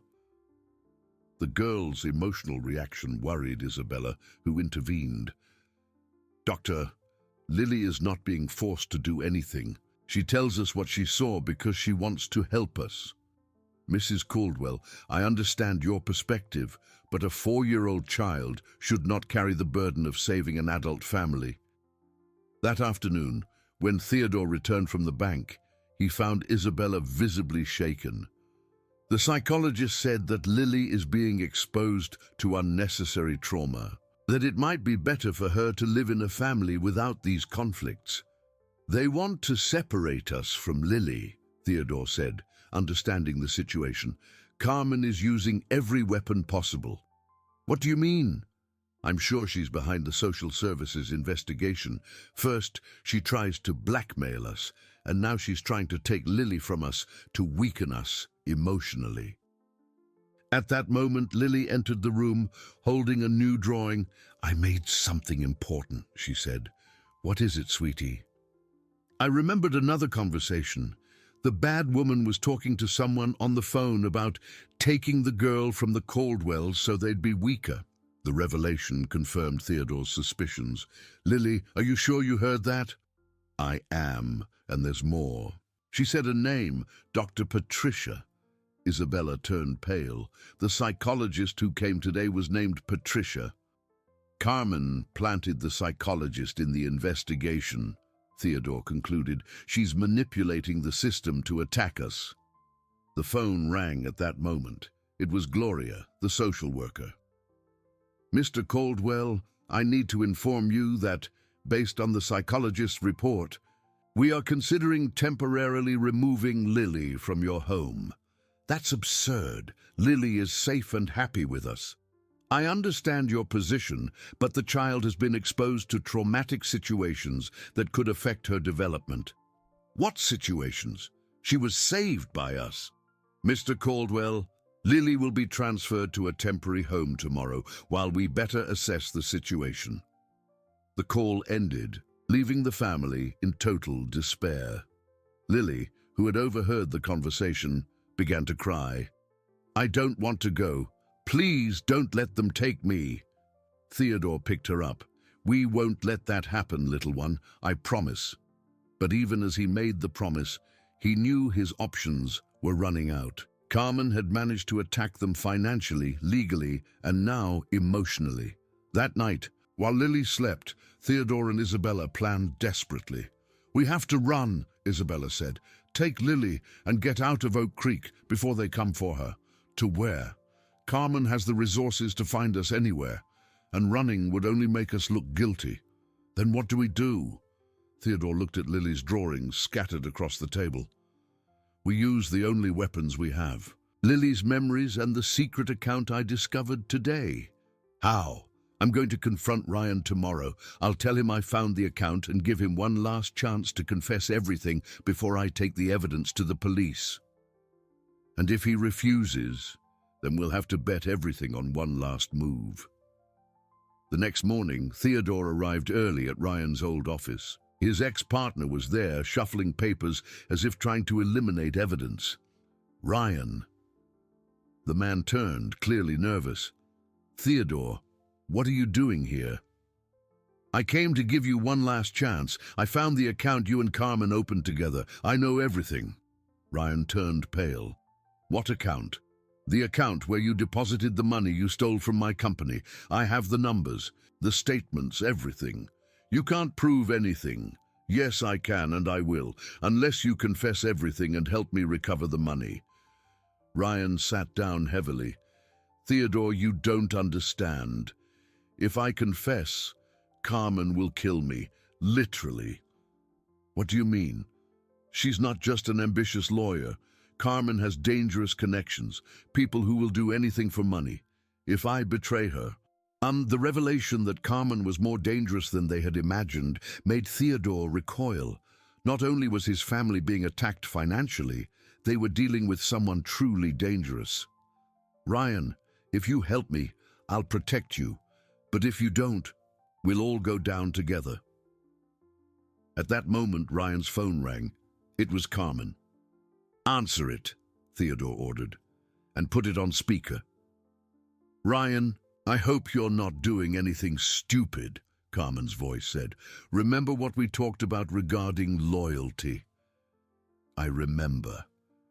[SPEAKER 1] The girl's emotional reaction worried Isabella, who intervened. Doctor, Lily is not being forced to do anything. She tells us what she saw because she wants to help us. Mrs. Caldwell, I understand your perspective, but a 4-year-old child should not carry the burden of saving an adult family. That afternoon, when Theodore returned from the bank, he found Isabella visibly shaken. The psychologist said that Lily is being exposed to unnecessary trauma, that it might be better for her to live in a family without these conflicts. They want to separate us from Lily, Theodore said, understanding the situation. Carmen is using every weapon possible. What do you mean? I'm sure she's behind the social services investigation. First, she tries to blackmail us, and now she's trying to take Lily from us to weaken us emotionally. At that moment, Lily entered the room, holding a new drawing. I made something important, she said. What is it, sweetie? I remembered another conversation. The bad woman was talking to someone on the phone about taking the girl from the Caldwells so they'd be weaker. The revelation confirmed Theodore's suspicions. Lily, are you sure you heard that? I am, and there's more. She said a name, Dr. Patricia. Isabella turned pale. The psychologist who came today was named Patricia. Carmen planted the psychologist in the investigation, Theodore concluded. She's manipulating the system to attack us. The phone rang at that moment. It was Gloria, the social worker. Mr. Caldwell, I need to inform you that, based on the psychologist's report, we are considering temporarily removing Lily from your home. That's absurd. Lily is safe and happy with us. I understand your position, but the child has been exposed to traumatic situations that could affect her development. What situations? She was saved by us. Mr. Caldwell, Lily will be transferred to a temporary home tomorrow while we better assess the situation. The call ended, leaving the family in total despair. Lily, who had overheard the conversation, began to cry. I don't want to go. Please don't let them take me. Theodore picked her up. We won't let that happen, little one, I promise. But even as he made the promise, he knew his options were running out. Carmen had managed to attack them financially, legally, and now emotionally. That night, while Lily slept, Theodore and Isabella planned desperately. "We have to run," Isabella said. "Take Lily and get out of Oak Creek before they come for her." "To where? Carmen has the resources to find us anywhere, and running would only make us look guilty." "Then what do we do?" Theodore looked at Lily's drawings scattered across the table. "We use the only weapons we have. Lily's memories and the secret account I discovered today." "How?" "I'm going to confront Ryan tomorrow. I'll tell him I found the account and give him one last chance to confess everything before I take the evidence to the police. And if he refuses, then we'll have to bet everything on one last move." The next morning, Theodore arrived early at Ryan's old office. His ex-partner was there, shuffling papers as if trying to eliminate evidence. "Ryan." The man turned, clearly nervous. "Theodore, what are you doing here?" "I came to give you one last chance. I found the account you and Carmen opened together. I know everything." Ryan turned pale. "What account?" "The account where you deposited the money you stole from my company. I have the numbers, the statements, everything. You can't prove anything." "Yes, I can, and I will, unless you confess everything and help me recover the money." Ryan sat down heavily. "Theodore, you don't understand. If I confess, Carmen will kill me, literally." "What do you mean?" "She's not just an ambitious lawyer. Carmen has dangerous connections, people who will do anything for money. If I betray her..." The revelation that Carmen was more dangerous than they had imagined made Theodore recoil. Not only was his family being attacked financially, they were dealing with someone truly dangerous. "Ryan, if you help me, I'll protect you. But if you don't, we'll all go down together." At that moment, Ryan's phone rang. It was Carmen. "Answer it," Theodore ordered, "and put it on speaker." "Ryan, I hope you're not doing anything stupid," Carmen's voice said. "Remember what we talked about regarding loyalty?" "I remember,"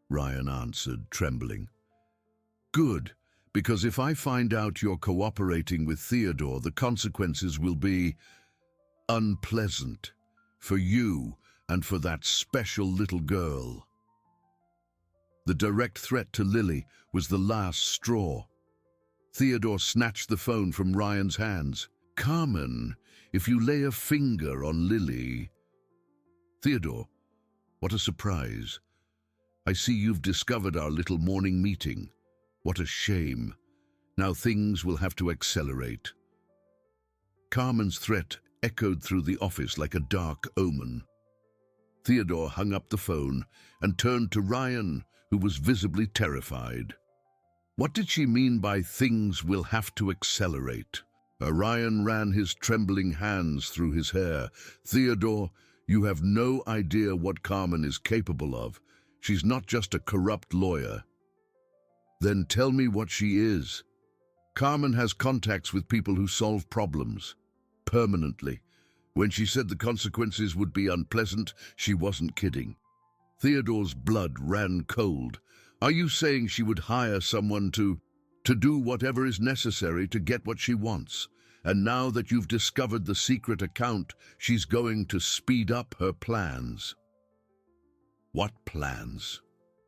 [SPEAKER 1] Ryan answered, trembling. "Good, because if I find out you're cooperating with Theodore, the consequences will be unpleasant for you and for that special little girl." The direct threat to Lily was the last straw. Theodore snatched the phone from Ryan's hands. "Carmen, if you lay a finger on Lily..." "Theodore, what a surprise. I see you've discovered our little morning meeting. What a shame. Now things will have to accelerate." Carmen's threat echoed through the office like a dark omen. Theodore hung up the phone and turned to Ryan, who was visibly terrified. What did she mean by "things will have to accelerate"? Ryan ran his trembling hands through his hair. "Theodore, you have no idea what Carmen is capable of. She's not just a corrupt lawyer." "Then tell me what she is." "Carmen has contacts with people who solve problems. Permanently. When she said the consequences would be unpleasant, she wasn't kidding." Theodore's blood ran cold. "Are you saying she would hire someone to do whatever is necessary to get what she wants? And now that you've discovered the secret account, she's going to speed up her plans?" "What plans?"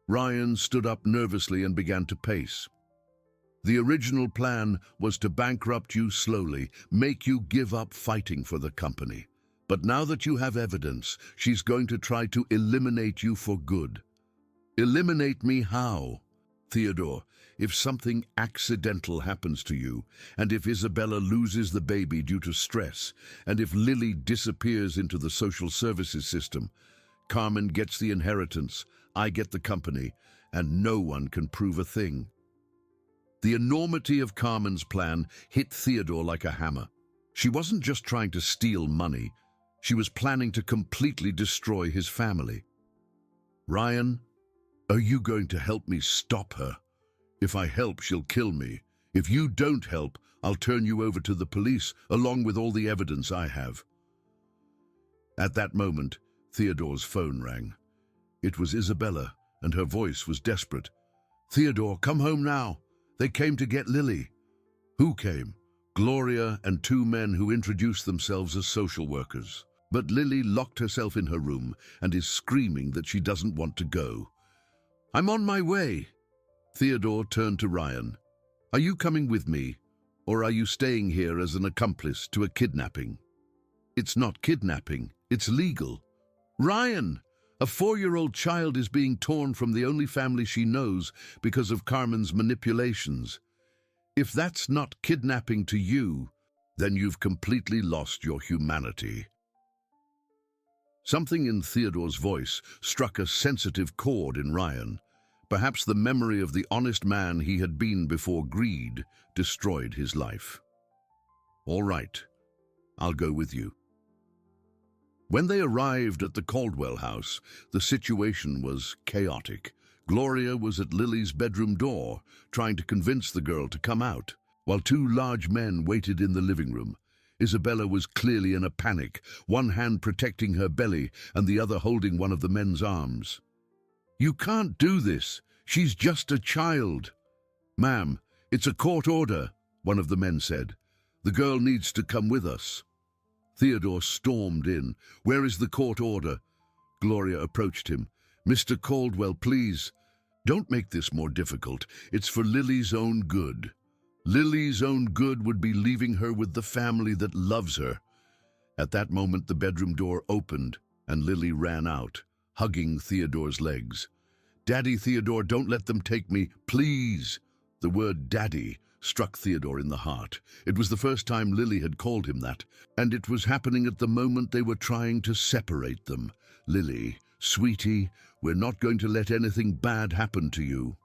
[SPEAKER 1] Ryan stood up nervously and began to pace. "The original plan was to bankrupt you slowly, make you give up fighting for the company. But now that you have evidence, she's going to try to eliminate you for good." "Eliminate me how?" "Theodore, if something accidental happens to you, and if Isabella loses the baby due to stress, and if Lily disappears into the social services system, Carmen gets the inheritance, I get the company, and no one can prove a thing." The enormity of Carmen's plan hit Theodore like a hammer. She wasn't just trying to steal money. She was planning to completely destroy his family. "Ryan, are you going to help me stop her? If I help, she'll kill me. If you don't help, I'll turn you over to the police, along with all the evidence I have." At that moment, Theodore's phone rang. It was Isabella, and her voice was desperate. Theodore, come home now. They came to get Lily. Who came? Gloria and two men who introduced themselves as social workers. But Lily locked herself in her room and is screaming that she doesn't want to go. I'm on my way. Theodore turned to Ryan. Are you coming with me, or are you staying here as an accomplice to a kidnapping? It's not kidnapping, it's legal. Ryan! A 4-year-old child is being torn from the only family she knows because of Carmen's manipulations. If that's not kidnapping to you, then you've completely lost your humanity. Something in Theodore's voice struck a sensitive chord in Ryan. Perhaps the memory of the honest man he had been before greed destroyed his life. All right, I'll go with you. When they arrived at the Caldwell house, the situation was chaotic. Gloria was at Lily's bedroom door, trying to convince the girl to come out, while two large men waited in the living room. Isabella was clearly in a panic, one hand protecting her belly and the other holding one of the men's arms. You can't do this. She's just a child. Ma'am, it's a court order, one of the men said. The girl needs to come with us. Theodore stormed in. Where is the court order? Gloria approached him. Mr. Caldwell, please. Don't make this more difficult. It's for Lily's own good. Lily's own good would be leaving her with the family that loves her. At that moment, the bedroom door opened and Lily ran out, hugging Theodore's legs. Daddy, Theodore, don't let them take me, please. The word daddy struck Theodore in the heart. It was the first time Lily had called him that, and it was happening at the moment they were trying to separate them. Lily, sweetie, we're not going to let anything bad happen to you.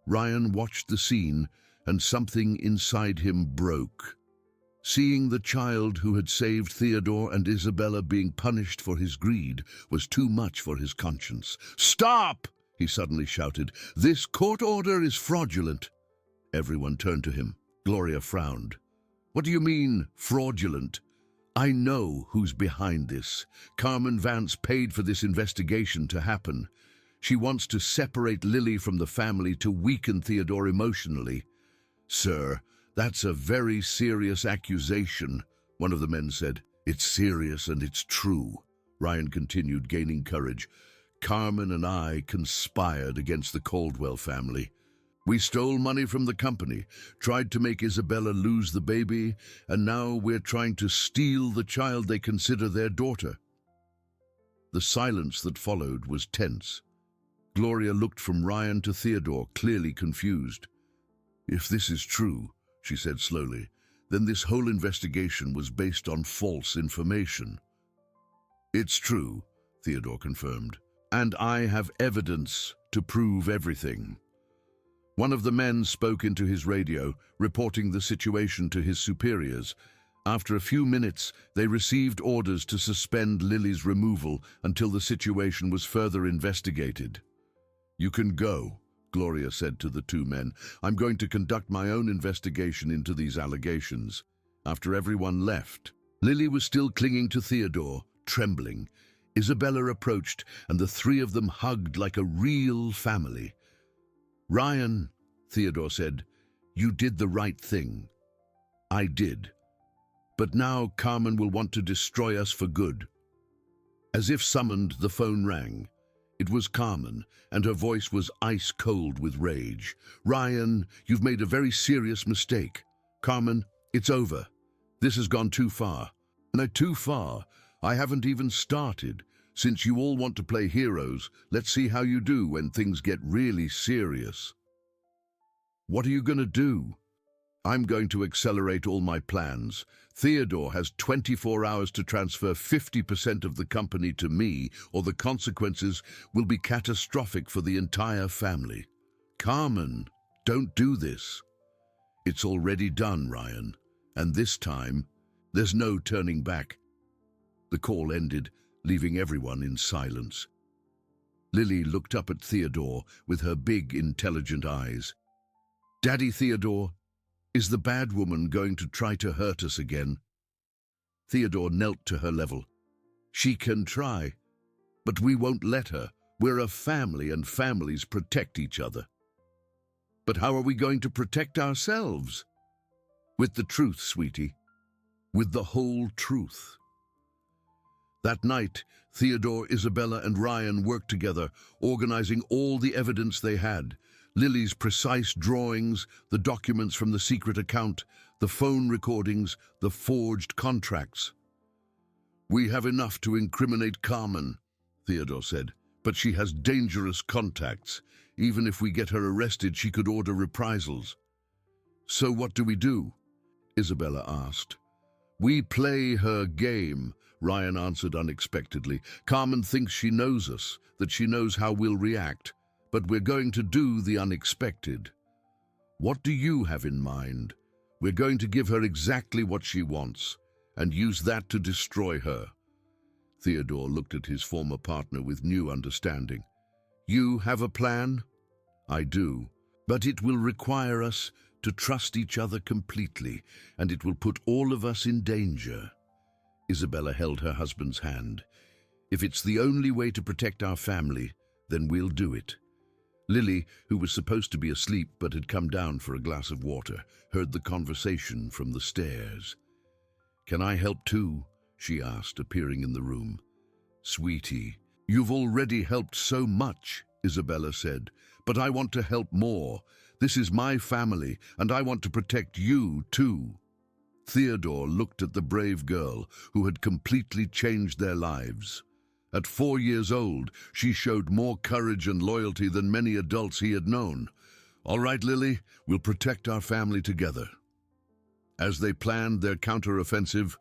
[SPEAKER 1] Ryan watched the scene, and something inside him broke. Seeing the child who had saved Theodore and Isabella being punished for his greed was too much for his conscience. Stop! He suddenly shouted. This court order is fraudulent. Everyone turned to him. Gloria frowned. What do you mean, fraudulent? I know who's behind this. Carmen Vance paid for this investigation to happen. She wants to separate Lily from the family to weaken Theodore emotionally. Sir, that's a very serious accusation, one of the men said. It's serious and it's true, Ryan continued, gaining courage. Carmen and I conspired against the Caldwell family. We stole money from the company, tried to make Isabella lose the baby, and now we're trying to steal the child they consider their daughter. The silence that followed was tense. Gloria looked from Ryan to Theodore, clearly confused. If this is true, she said slowly, then this whole investigation was based on false information. It's true, Theodore confirmed, and I have evidence to prove everything. One of the men spoke into his radio, reporting the situation to his superiors. After a few minutes, they received orders to suspend Lily's removal until the situation was further investigated. You can go, Gloria said to the two men. I'm going to conduct my own investigation into these allegations. After everyone left, Lily was still clinging to Theodore, trembling. Isabella approached, and the three of them hugged like a real family. Ryan, Theodore said, you did the right thing. I did. But now Carmen will want to destroy us for good. As if summoned, the phone rang. It was Carmen, and her voice was ice cold with rage. Ryan, you've made a very serious mistake. Carmen, it's over. This has gone too far. No, too far. I haven't even started. Since you all want to play heroes, let's see how you do when things get really serious. What are you going to do? I'm going to accelerate all my plans. Theodore has 24 hours to transfer 50% of the company to me, or the consequences will be catastrophic for the entire family. Carmen, don't do this. It's already done, Ryan, and this time, there's no turning back. The call ended, leaving everyone in silence. Lily looked up at Theodore with her big, intelligent eyes. Daddy Theodore, is the bad woman going to try to hurt us again? Theodore knelt to her level. She can try, but we won't let her. We're a family and families protect each other. But how are we going to protect ourselves? With the truth, sweetie. With the whole truth. That night, Theodore, Isabella, and Ryan worked together, organizing all the evidence they had. Lily's precise drawings, the documents from the secret account, the phone recordings, the forged contracts. "We have enough to incriminate Carmen," Theodore said, "but she has dangerous contacts. Even if we get her arrested, she could order reprisals." "So what do we do?" Isabella asked. "We play her game," Ryan answered unexpectedly. "Carmen thinks she knows us, that she knows how we'll react, but we're going to do the unexpected." "What do you have in mind?" "We're going to give her exactly what she wants, and use that to destroy her." Theodore looked at his former partner with new understanding. "You have a plan?" "I do, but it will require us to trust each other completely, and it will put all of us in danger." Isabella held her husband's hand. "If it's the only way to protect our family, then we'll do it." Lily, who was supposed to be asleep but had come down for a glass of water, heard the conversation from the stairs. "Can I help too?" she asked, appearing in the room. "Sweetie, you've already helped so much," Isabella said, "but I want to help more. This is my family, and I want to protect you too." Theodore looked at the brave girl who had completely changed their lives. At 4 years old, she showed more courage and loyalty than many adults he had known. "All right, Lily, we'll protect our family together." As they planned their counter-offensive,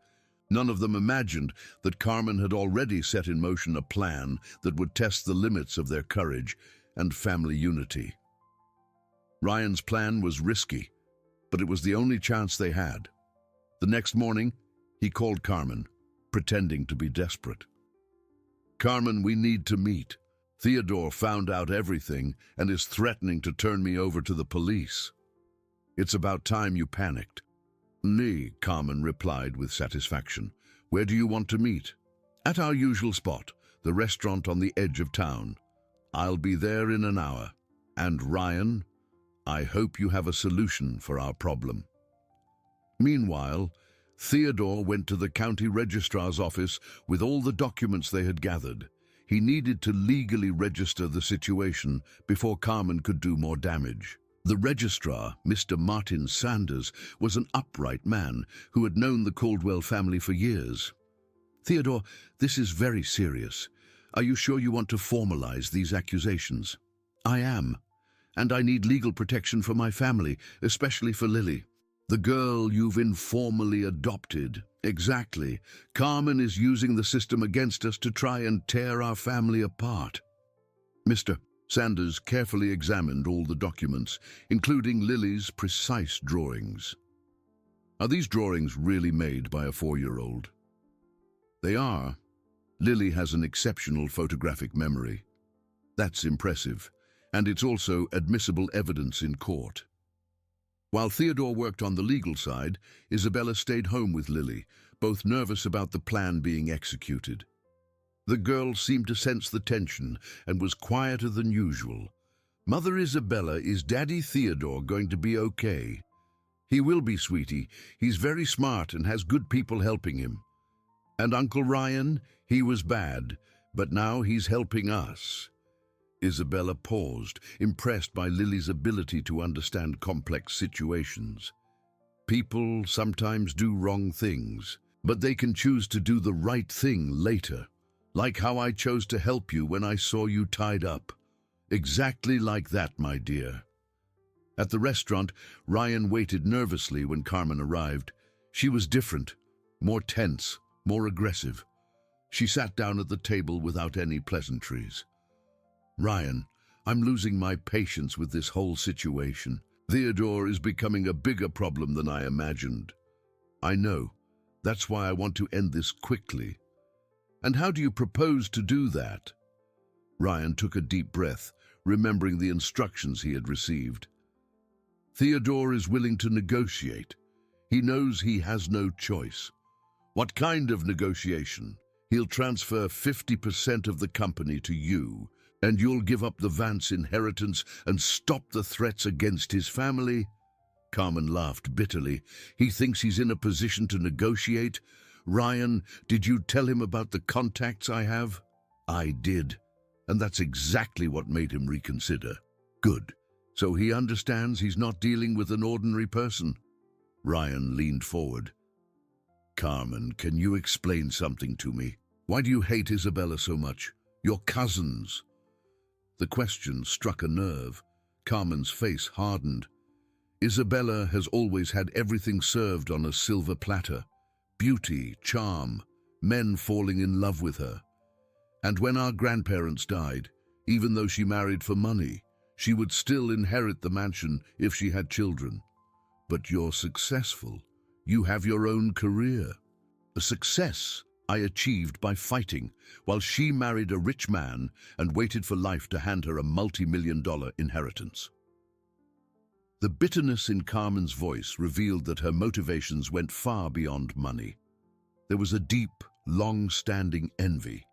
[SPEAKER 1] none of them imagined that Carmen had already set in motion a plan that would test the limits of their courage and family unity. Ryan's plan was risky, but it was the only chance they had. The next morning, he called Carmen, pretending to be desperate. "Carmen, we need to meet. Theodore found out everything and is threatening to turn me over to the police. It's about time you panicked." "Nee," Carmen replied with satisfaction. "Where do you want to meet?" "At our usual spot, the restaurant on the edge of town. I'll be there in an hour. And Ryan, I hope you have a solution for our problem." Meanwhile, Theodore went to the county registrar's office with all the documents they had gathered. He needed to legally register the situation before Carmen could do more damage. The registrar, Mr. Martin Sanders, was an upright man who had known the Caldwell family for years. "Theodore, this is very serious. Are you sure you want to formalize these accusations?" "I am, and I need legal protection for my family, especially for Lily." "The girl you've informally adopted." "Exactly. Carmen is using the system against us to try and tear our family apart." Mr. Sanders carefully examined all the documents, including Lily's precise drawings. "Are these drawings really made by a 4-year-old?" "They are. Lily has an exceptional photographic memory." "That's impressive, and it's also admissible evidence in court." While Theodore worked on the legal side, Isabella stayed home with Lily, both nervous about the plan being executed. The girl seemed to sense the tension and was quieter than usual. "Mother Isabella, is Daddy Theodore going to be okay?" "He will be, sweetie. He's very smart and has good people helping him." "And Uncle Ryan? He was bad, but now he's helping us." Isabella paused, impressed by Lily's ability to understand complex situations. "People sometimes do wrong things, but they can choose to do the right thing later. Like how I chose to help you when I saw you tied up. Exactly like that, my dear." At the restaurant, Ryan waited nervously when Carmen arrived. She was different, more tense, more aggressive. She sat down at the table without any pleasantries. "Ryan, I'm losing my patience with this whole situation. Theodore is becoming a bigger problem than I imagined." "I know. That's why I want to end this quickly." "And how do you propose to do that?" Ryan took a deep breath, remembering the instructions he had received. "Theodore is willing to negotiate. He knows he has no choice." "What kind of negotiation?" "He'll transfer 50% of the company to you, And you'll give up the Vance inheritance and stop the threats against his family? Carmen laughed bitterly. He thinks he's in a position to negotiate. Ryan, did you tell him about the contacts I have? I did, and that's exactly what made him reconsider. Good. So he understands he's not dealing with an ordinary person. Ryan leaned forward. Carmen, can you explain something to me? Why do you hate Isabella so much? Your cousins. The question struck a nerve. Carmen's face hardened. Isabella has always had everything served on a silver platter. Beauty, charm, men falling in love with her. And when our grandparents died, even though she married for money, she would still inherit the mansion if she had children. But you're successful. You have your own career. A success I achieved by fighting, while she married a rich man and waited for life to hand her a multi-million-dollar inheritance. The bitterness in Carmen's voice revealed that her motivations went far beyond money. There was a deep, long-standing envy.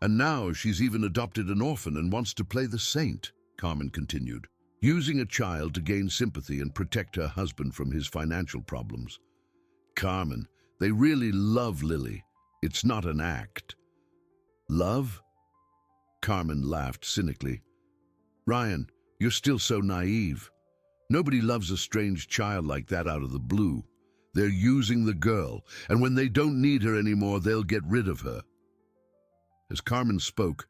[SPEAKER 1] And now she's even adopted an orphan and wants to play the saint, Carmen continued, using a child to gain sympathy and protect her husband from his financial problems. Carmen, they really love Lily. It's not an act. Love? Carmen laughed cynically. Ryan, you're still so naive. Nobody loves a strange child like that out of the blue. They're using the girl, and when they don't need her anymore, they'll get rid of her. As Carmen spoke,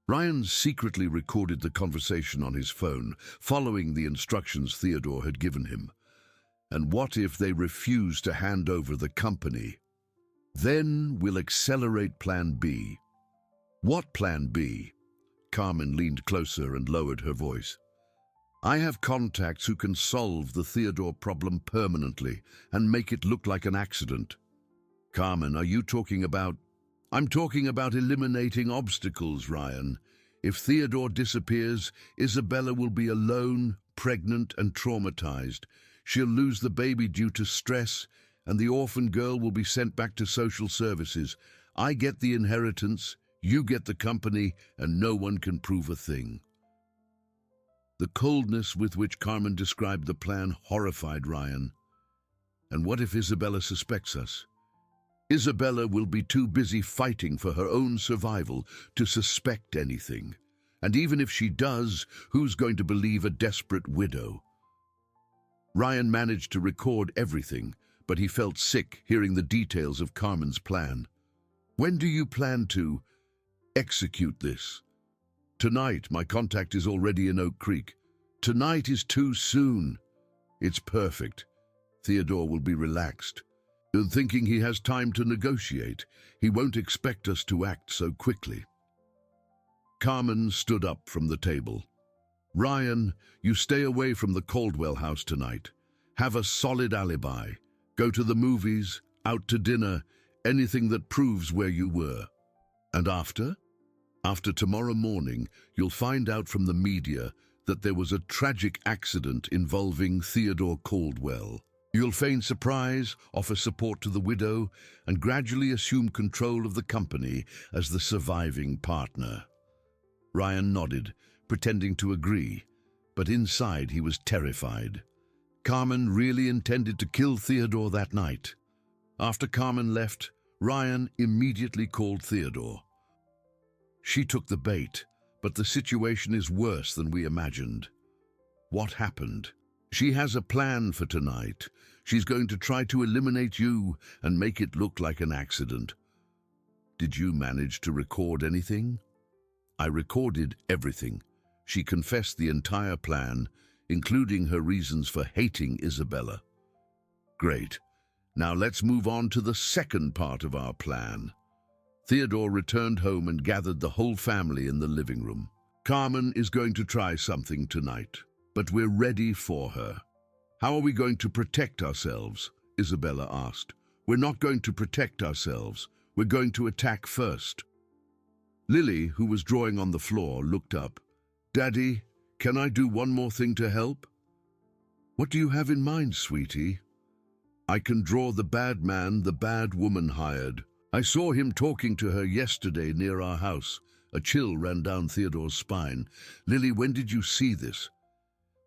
[SPEAKER 1] Ryan secretly recorded the conversation on his phone, following the instructions Theodore had given him. And what if they refuse to hand over the company? Then we'll accelerate Plan B. What Plan B? Carmen leaned closer and lowered her voice. I have contacts who can solve the Theodore problem permanently and make it look like an accident. Carmen, are you talking about... I'm talking about eliminating obstacles, Ryan. If Theodore disappears, Isabella will be alone, pregnant and traumatized. She'll lose the baby due to stress, and the orphan girl will be sent back to social services. I get the inheritance, you get the company, and no one can prove a thing. The coldness with which Carmen described the plan horrified Ryan. And what if Isabella suspects us? Isabella will be too busy fighting for her own survival to suspect anything. And even if she does, who's going to believe a desperate widow? Ryan managed to record everything, but he felt sick hearing the details of Carmen's plan. When do you plan to execute this? Tonight, my contact is already in Oak Creek. Tonight is too soon. It's perfect. Theodore will be relaxed. Thinking he has time to negotiate, he won't expect us to act so quickly. Carmen stood up from the table. Ryan, you stay away from the Caldwell house tonight. Have a solid alibi. Go to the movies, out to dinner, anything that proves where you were. And after? After tomorrow morning, you'll find out from the media that there was a tragic accident involving Theodore Caldwell. You'll feign surprise, offer support to the widow, and gradually assume control of the company as the surviving partner. Ryan nodded, pretending to agree, but inside he was terrified. Carmen really intended to kill Theodore that night. After Carmen left, Ryan immediately called Theodore. She took the bait, but the situation is worse than we imagined. What happened? She has a plan for tonight. She's going to try to eliminate you and make it look like an accident. Did you manage to record anything? I recorded everything. She confessed the entire plan, including her reasons for hating Isabella. Great. Now let's move on to the second part of our plan. Theodore returned home and gathered the whole family in the living room. Carmen is going to try something tonight, but we're ready for her. How are we going to protect ourselves? Isabella asked. We're not going to protect ourselves. We're going to attack first. Lily, who was drawing on the floor, looked up. Daddy, can I do one more thing to help? What do you have in mind, sweetie? I can draw the bad man the bad woman hired. I saw him talking to her yesterday near our house, A chill ran down Theodore's spine. "Lily, when did you see this?"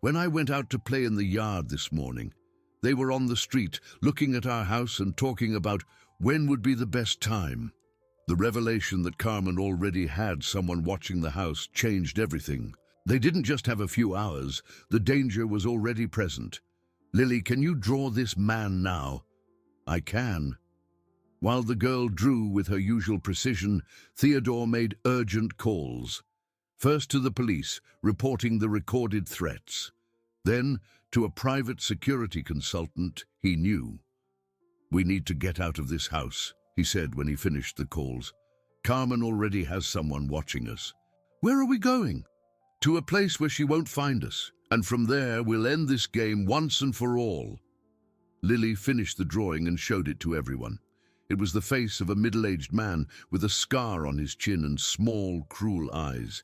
[SPEAKER 1] "When I went out to play in the yard this morning. They were on the street, looking at our house and talking about when would be the best time." The revelation that Carmen already had someone watching the house changed everything. They didn't just have a few hours, the danger was already present. "Lily, can you draw this man now?" "I can." While the girl drew with her usual precision, Theodore made urgent calls. First to the police, reporting the recorded threats. Then to a private security consultant he knew. "We need to get out of this house," he said when he finished the calls. "Carmen already has someone watching us." "Where are we going?" "To a place where she won't find us, and from there we'll end this game once and for all." Lily finished the drawing and showed it to everyone. It was the face of a middle-aged man with a scar on his chin and small, cruel eyes.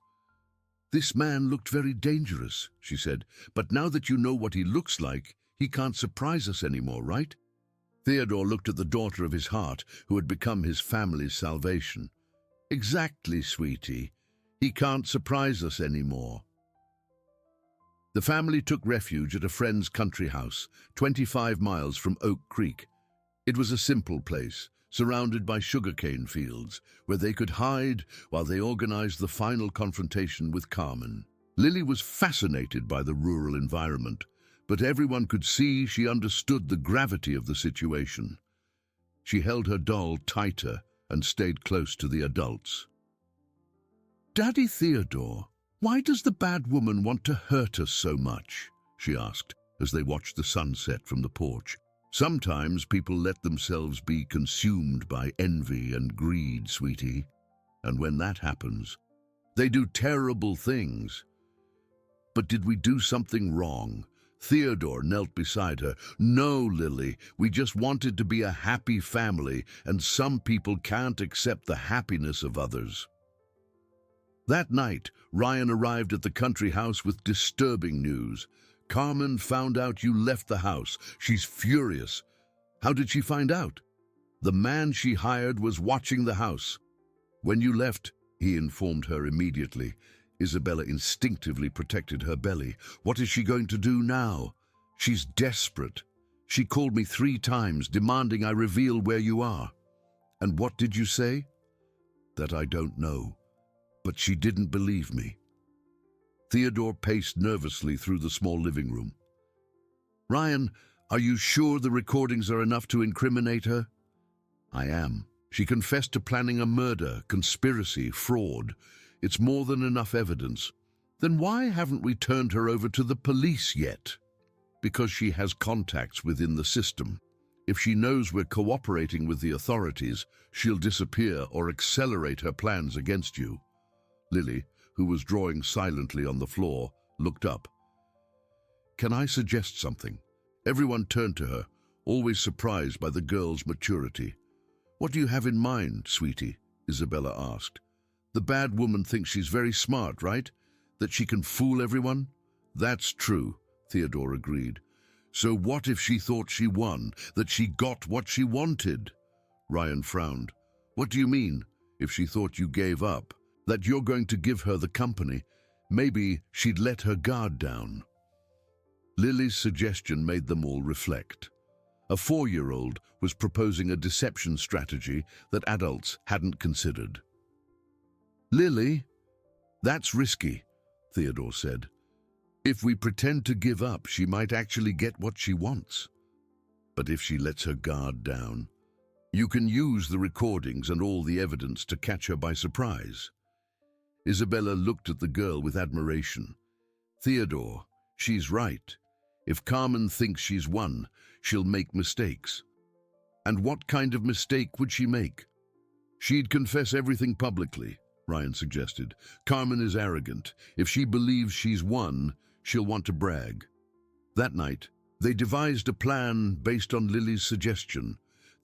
[SPEAKER 1] "This man looked very dangerous," she said, "but now that you know what he looks like, he can't surprise us anymore, right?" Theodore looked at the daughter of his heart, who had become his family's salvation. "Exactly, sweetie. He can't surprise us anymore." The family took refuge at a friend's country house, 25 miles from Oak Creek. It was a simple place, surrounded by sugarcane fields, where they could hide while they organized the final confrontation with Carmen. Lily was fascinated by the rural environment, but everyone could see she understood the gravity of the situation. She held her doll tighter and stayed close to the adults. "Daddy Theodore, why does the bad woman want to hurt us so much?" she asked as they watched the sunset from the porch. "Sometimes people let themselves be consumed by envy and greed, sweetie. And when that happens, they do terrible things." "But did we do something wrong?" Theodore knelt beside her. "No, Lily, we just wanted to be a happy family, and some people can't accept the happiness of others." That night, Ryan arrived at the country house with disturbing news. "Carmen found out you left the house. She's furious." "How did she find out?" "The man she hired was watching the house." "When you left," he informed her immediately. Isabella instinctively protected her belly. "What is she going to do now?" "She's desperate. She called me 3 times, demanding I reveal where you are." "And what did you say?" "That I don't know. But she didn't believe me." Theodore paced nervously through the small living room. "Ryan, are you sure the recordings are enough to incriminate her?" "I am. She confessed to planning a murder, conspiracy, fraud. It's more than enough evidence." "Then why haven't we turned her over to the police yet?" "Because she has contacts within the system. If she knows we're cooperating with the authorities, she'll disappear or accelerate her plans against you." Lily, who was drawing silently on the floor, looked up. "Can I suggest something?" Everyone turned to her, always surprised by the girl's maturity. "What do you have in mind, sweetie?" Isabella asked. "The bad woman thinks she's very smart, right? That she can fool everyone?" "That's true," Theodore agreed. "So what if she thought she won, that she got what she wanted?" Ryan frowned. "What do you mean, if she thought you gave up? That you're going to give her the company? Maybe she'd let her guard down." Lily's suggestion made them all reflect. A 4-year-old was proposing a deception strategy that adults hadn't considered. "Lily, that's risky," Theodore said. "If we pretend to give up, she might actually get what she wants. But if she lets her guard down, you can use the recordings and all the evidence to catch her by surprise." Isabella looked at the girl with admiration. "Theodore, she's right. If Carmen thinks she's won, she'll make mistakes." "And what kind of mistake would she make?" "She'd confess everything publicly," Ryan suggested. "Carmen is arrogant. If she believes she's won, she'll want to brag." That night, they devised a plan based on Lily's suggestion.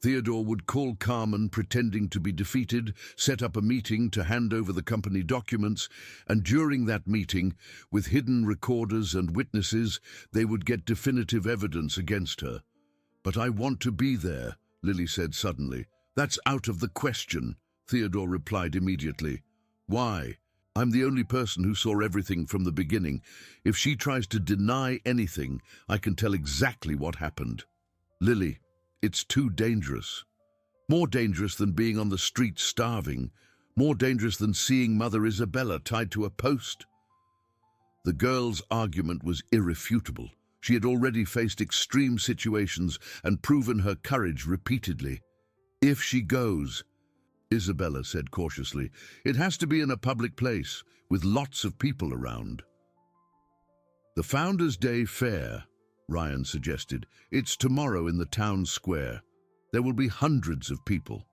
[SPEAKER 1] Theodore would call Carmen pretending to be defeated, set up a meeting to hand over the company documents, and during that meeting, with hidden recorders and witnesses, they would get definitive evidence against her. "But I want to be there," Lily said suddenly. "That's out of the question," Theodore replied immediately. Why? I'm the only person who saw everything from the beginning. If she tries to deny anything, I can tell exactly what happened. Lily, it's too dangerous. More dangerous than being on the street starving. More dangerous than seeing Mother Isabella tied to a post. The girl's argument was irrefutable. She had already faced extreme situations and proven her courage repeatedly. If she goes, Isabella said cautiously, it has to be in a public place, with lots of people around. The Founders' Day Fair, Ryan suggested. It's tomorrow in the town square. There will be hundreds of people.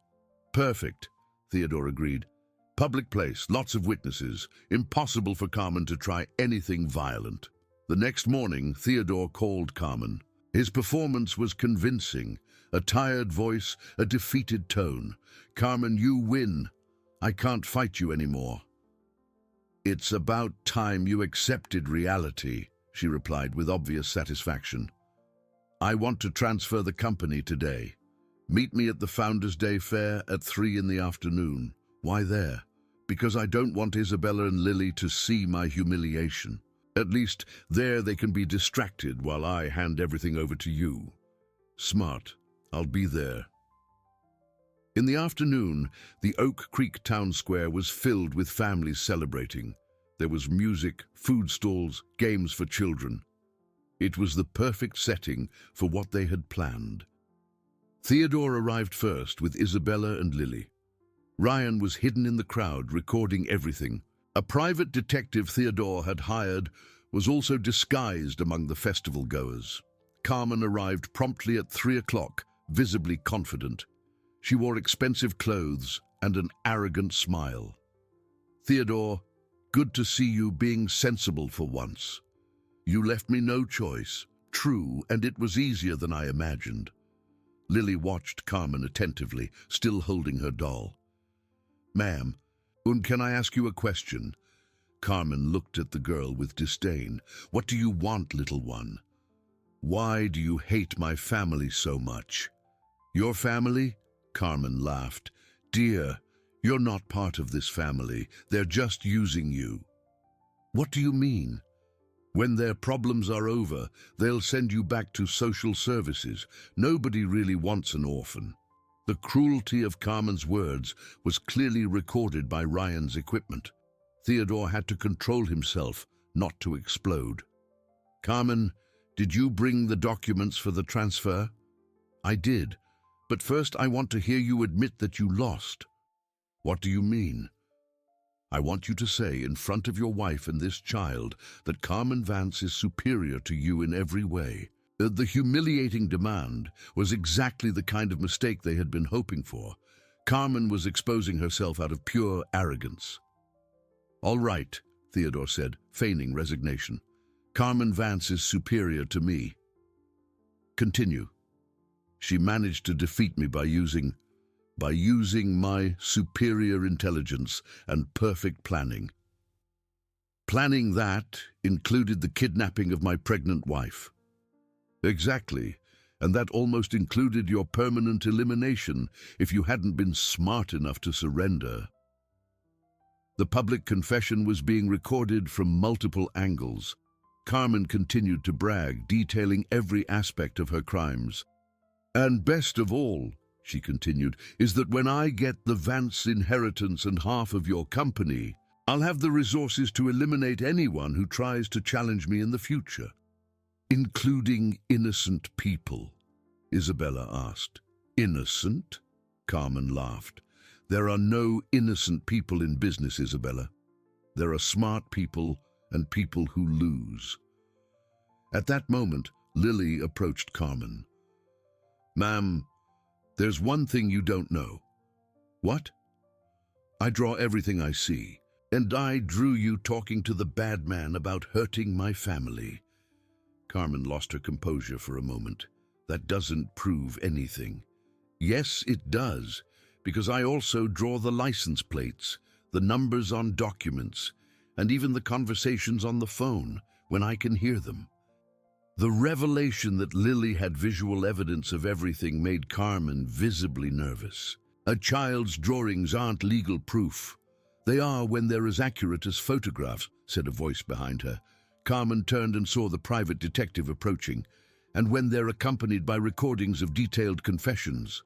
[SPEAKER 1] Perfect, Theodore agreed. Public place, lots of witnesses. Impossible for Carmen to try anything violent. The next morning, Theodore called Carmen. His performance was convincing. A tired voice, a defeated tone. Carmen, you win. I can't fight you anymore. It's about time you accepted reality, she replied with obvious satisfaction. I want to transfer the company today. Meet me at the Founders' Day Fair at 3 in the afternoon. Why there? Because I don't want Isabella and Lily to see my humiliation. At least there they can be distracted while I hand everything over to you. Smart. I'll be there. In the afternoon, the Oak Creek Town Square was filled with families celebrating. There was music, food stalls, games for children. It was the perfect setting for what they had planned. Theodore arrived first with Isabella and Lily. Ryan was hidden in the crowd, recording everything. A private detective Theodore had hired was also disguised among the festival goers. Carmen arrived promptly at 3 o'clock, visibly confident. She wore expensive clothes and an arrogant smile. Theodore, good to see you being sensible for once. You left me no choice. True, and it was easier than I imagined. Lily watched Carmen attentively, still holding her doll. Ma'am, can I ask you a question? Carmen looked at the girl with disdain. What do you want, little one? Why do you hate my family so much? Your family? Carmen laughed. Dear, you're not part of this family. They're just using you. What do you mean? When their problems are over, they'll send you back to social services. Nobody really wants an orphan. The cruelty of Carmen's words was clearly recorded by Ryan's equipment. Theodore had to control himself not to explode. Carmen, did you bring the documents for the transfer? I did, but first I want to hear you admit that you lost. What do you mean? I want you to say in front of your wife and this child that Carmen Vance is superior to you in every way. The humiliating demand was exactly the kind of mistake they had been hoping for. Carmen was exposing herself out of pure arrogance. All right, Theodore said, feigning resignation. Carmen Vance is superior to me. Continue. She managed to defeat me by using my superior intelligence and perfect planning. Planning that included the kidnapping of my pregnant wife. Exactly, and that almost included your permanent elimination if you hadn't been smart enough to surrender. The public confession was being recorded from multiple angles. Carmen continued to brag, detailing every aspect of her crimes. And best of all, she continued, is that when I get the Vance inheritance and half of your company, I'll have the resources to eliminate anyone who tries to challenge me in the future. Including innocent people, Isabella asked. Innocent? Carmen laughed. There are no innocent people in business, Isabella. There are smart people and people who lose. At that moment, Lily approached Carmen. Ma'am, there's one thing you don't know. What? I draw everything I see, and I drew you talking to the bad man about hurting my family. Carmen lost her composure for a moment. That doesn't prove anything. Yes, it does, because I also draw the license plates, the numbers on documents, and even the conversations on the phone when I can hear them. The revelation that Lily had visual evidence of everything made Carmen visibly nervous. A child's drawings aren't legal proof. They are when they're as accurate as photographs, said a voice behind her. Carmen turned and saw the private detective approaching, and when they're accompanied by recordings of detailed confessions.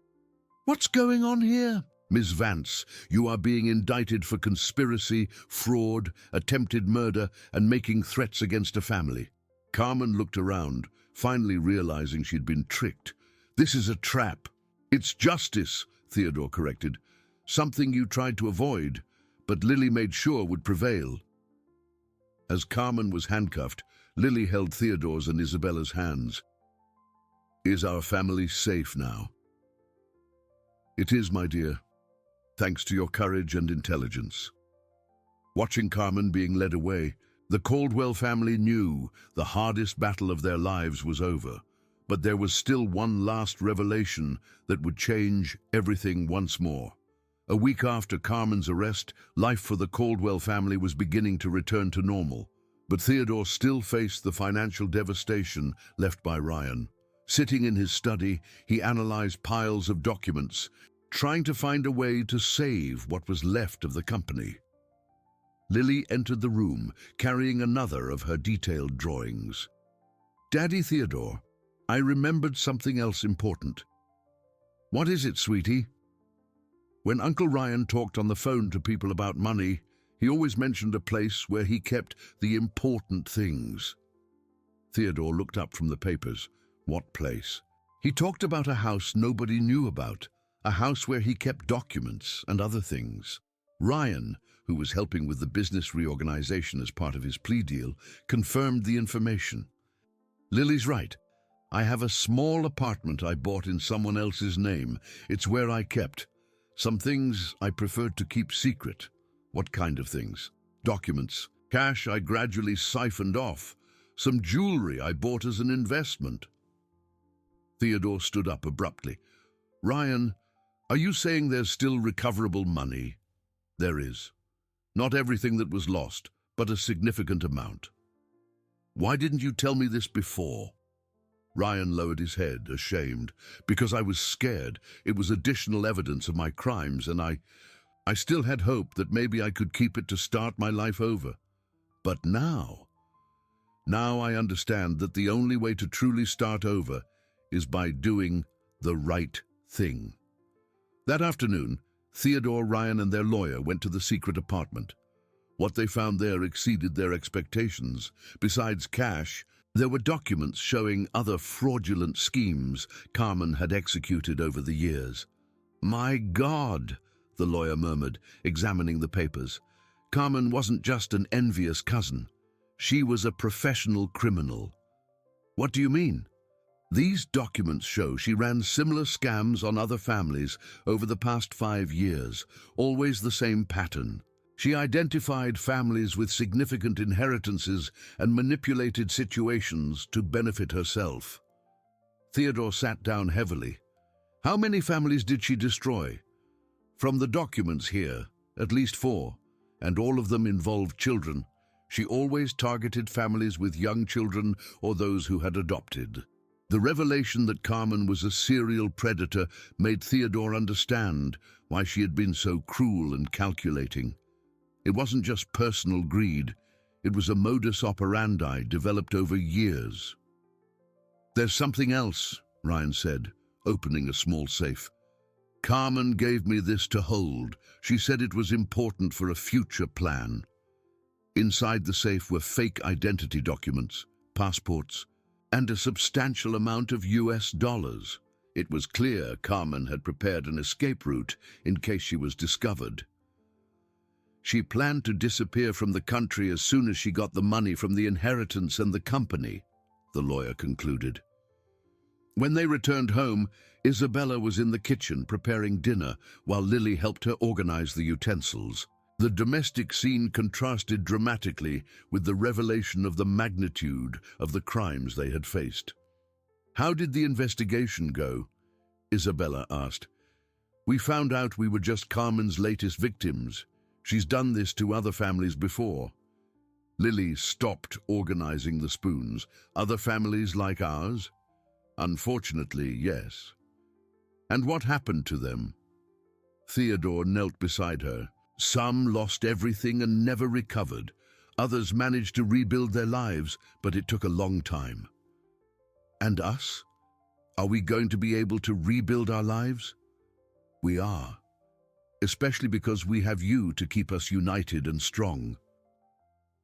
[SPEAKER 1] What's going on here? Ms. Vance, you are being indicted for conspiracy, fraud, attempted murder, and making threats against a family. Carmen looked around, finally realizing she'd been tricked. This is a trap. It's justice, Theodore corrected. Something you tried to avoid, but Lily made sure would prevail. As Carmen was handcuffed, Lily held Theodore's and Isabella's hands. Is our family safe now? It is, my dear, thanks to your courage and intelligence. Watching Carmen being led away, the Caldwell family knew the hardest battle of their lives was over, but there was still one last revelation that would change everything once more. A week after Carmen's arrest, life for the Caldwell family was beginning to return to normal, but Theodore still faced the financial devastation left by Ryan. Sitting in his study, he analyzed piles of documents, trying to find a way to save what was left of the company. Lily entered the room, carrying another of her detailed drawings. Daddy Theodore, I remembered something else important. What is it, sweetie? When Uncle Ryan talked on the phone to people about money, he always mentioned a place where he kept the important things. Theodore looked up from the papers. What place? He talked about a house nobody knew about, a house where he kept documents and other things. Ryan, who was helping with the business reorganization as part of his plea deal, confirmed the information. Lily's right. I have a small apartment I bought in someone else's name. It's where I kept some things I preferred to keep secret. What kind of things? Documents. Cash I gradually siphoned off. Some jewelry I bought as an investment. Theodore stood up abruptly. Ryan, are you saying there's still recoverable money? There is. Not everything that was lost, but a significant amount. Why didn't you tell me this before? Ryan lowered his head, ashamed. Because I was scared. It was additional evidence of my crimes, and I still had hope that maybe I could keep it to start my life over. But now I understand that the only way to truly start over is by doing the right thing. That afternoon, Theodore, Ryan, and their lawyer went to the secret apartment. What they found there exceeded their expectations. Besides cash, there were documents showing other fraudulent schemes Carmen had executed over the years. My God, the lawyer murmured, examining the papers. Carmen wasn't just an envious cousin. She was a professional criminal. What do you mean? These documents show she ran similar scams on other families over the past 5 years, always the same pattern. She identified families with significant inheritances and manipulated situations to benefit herself. Theodore sat down heavily. How many families did she destroy? From the documents here, at least 4, and all of them involved children. She always targeted families with young children or those who had adopted. The revelation that Carmen was a serial predator made Theodore understand why she had been so cruel and calculating. It wasn't just personal greed, it was a modus operandi developed over years. There's something else, Ryan said, opening a small safe. Carmen gave me this to hold. She said it was important for a future plan. Inside the safe were fake identity documents, passports, and a substantial amount of US dollars. It was clear Carmen had prepared an escape route in case she was discovered. She planned to disappear from the country as soon as she got the money from the inheritance and the company, the lawyer concluded. When they returned home, Isabella was in the kitchen preparing dinner while Lily helped her organize the utensils. The domestic scene contrasted dramatically with the revelation of the magnitude of the crimes they had faced. How did the investigation go? Isabella asked. We found out we were just Carmen's latest victims. She's done this to other families before. Lily stopped organizing the spoons. Other families like ours? Unfortunately, yes. And what happened to them? Theodore knelt beside her. Some lost everything and never recovered. Others managed to rebuild their lives, but it took a long time. And us? Are we going to be able to rebuild our lives? We are, especially because we have you to keep us united and strong.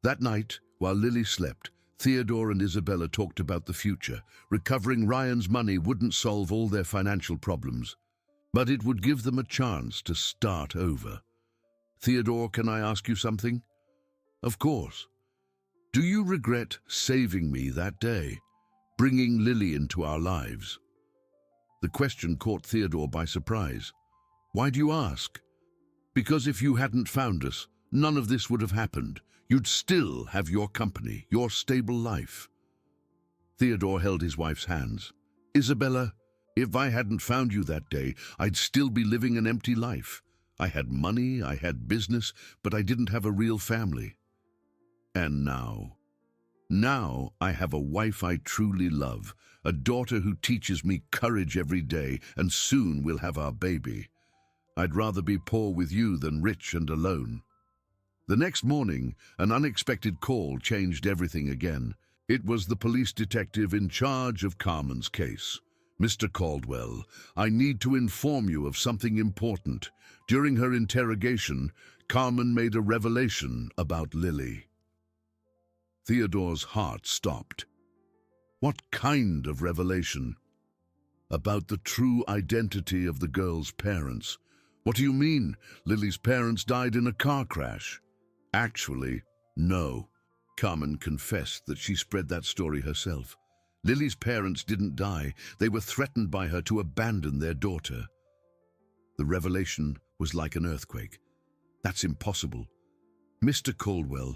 [SPEAKER 1] That night, while Lily slept, Theodore and Isabella talked about the future. Recovering Ryan's money wouldn't solve all their financial problems, but it would give them a chance to start over. Theodore, can I ask you something? Of course. Do you regret saving me that day, bringing Lily into our lives? The question caught Theodore by surprise. Why do you ask? Because if you hadn't found us, none of this would have happened. You'd still have your company, your stable life. Theodore held his wife's hands. Isabella, if I hadn't found you that day, I'd still be living an empty life. I had money, I had business, but I didn't have a real family. And now I have a wife I truly love, a daughter who teaches me courage every day, and soon we'll have our baby. I'd rather be poor with you than rich and alone. The next morning, an unexpected call changed everything again. It was the police detective in charge of Carmen's case. Mr. Caldwell, I need to inform you of something important. During her interrogation, Carmen made a revelation about Lily. Theodore's heart stopped. What kind of revelation? About the true identity of the girl's parents. What do you mean? Lily's parents died in a car crash. Actually, no. Carmen confessed that she spread that story herself. Lily's parents didn't die. They were threatened by her to abandon their daughter. The revelation was like an earthquake. That's impossible. Mr. Caldwell,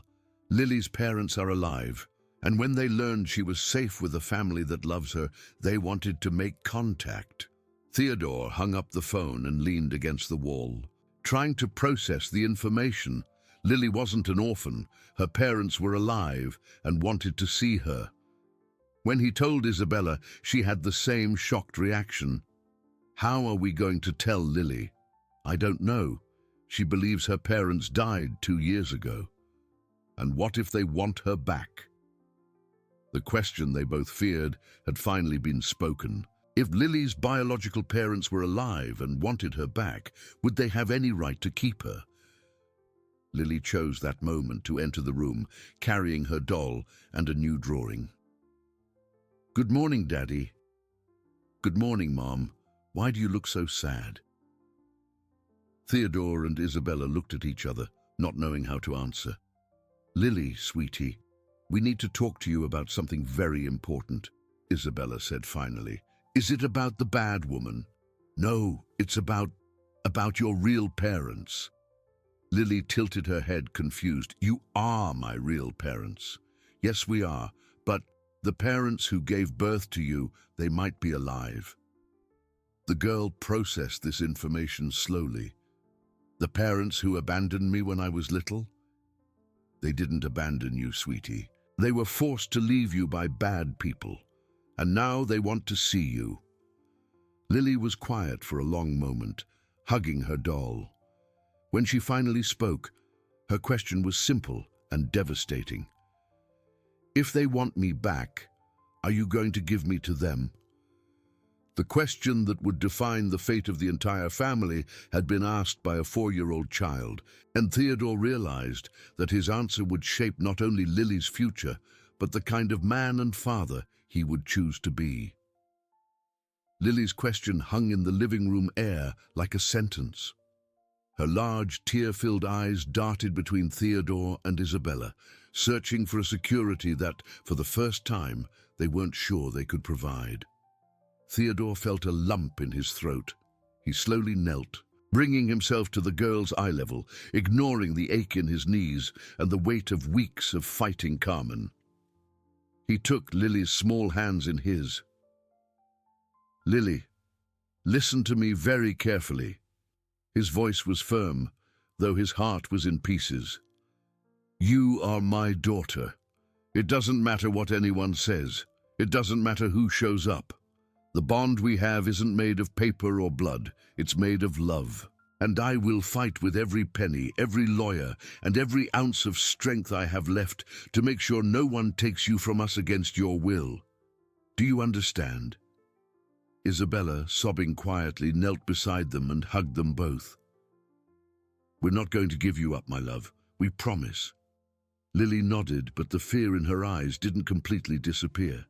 [SPEAKER 1] Lily's parents are alive, and when they learned she was safe with a family that loves her, they wanted to make contact. Theodore hung up the phone and leaned against the wall, trying to process the information. Lily wasn't an orphan. Her parents were alive and wanted to see her. When he told Isabella, she had the same shocked reaction. How are we going to tell Lily? I don't know. She believes her parents died 2 years ago. And what if they want her back? The question they both feared had finally been spoken. If Lily's biological parents were alive and wanted her back, would they have any right to keep her? Lily chose that moment to enter the room, carrying her doll and a new drawing. Good morning, Daddy. Good morning, Mom. Why do you look so sad? Theodore and Isabella looked at each other, not knowing how to answer. Lily, sweetie, we need to talk to you about something very important, Isabella said finally. Is it about the bad woman? No, it's about your real parents. Lily tilted her head, confused. You are my real parents. Yes, we are, but the parents who gave birth to you, they might be alive. The girl processed this information slowly. The parents who abandoned me when I was little? They didn't abandon you, sweetie. They were forced to leave you by bad people, and now they want to see you. Lily was quiet for a long moment, hugging her doll. When she finally spoke, her question was simple and devastating. If they want me back, are you going to give me to them? The question that would define the fate of the entire family had been asked by a 4-year-old child, and Theodore realized that his answer would shape not only Lily's future, but the kind of man and father he would choose to be. Lily's question hung in the living room air like a sentence. Her large, tear-filled eyes darted between Theodore and Isabella, searching for a security that, for the first time, they weren't sure they could provide. Theodore felt a lump in his throat. He slowly knelt, bringing himself to the girl's eye level, ignoring the ache in his knees and the weight of weeks of fighting Carmen. He took Lily's small hands in his. Lily, listen to me very carefully. His voice was firm, though his heart was in pieces. You are my daughter. It doesn't matter what anyone says. It doesn't matter who shows up. The bond we have isn't made of paper or blood. It's made of love. And I will fight with every penny, every lawyer, and every ounce of strength I have left to make sure no one takes you from us against your will. Do you understand?" Isabella, sobbing quietly, knelt beside them and hugged them both. "We're not going to give you up, my love. We promise." Lily nodded, but the fear in her eyes didn't completely disappear.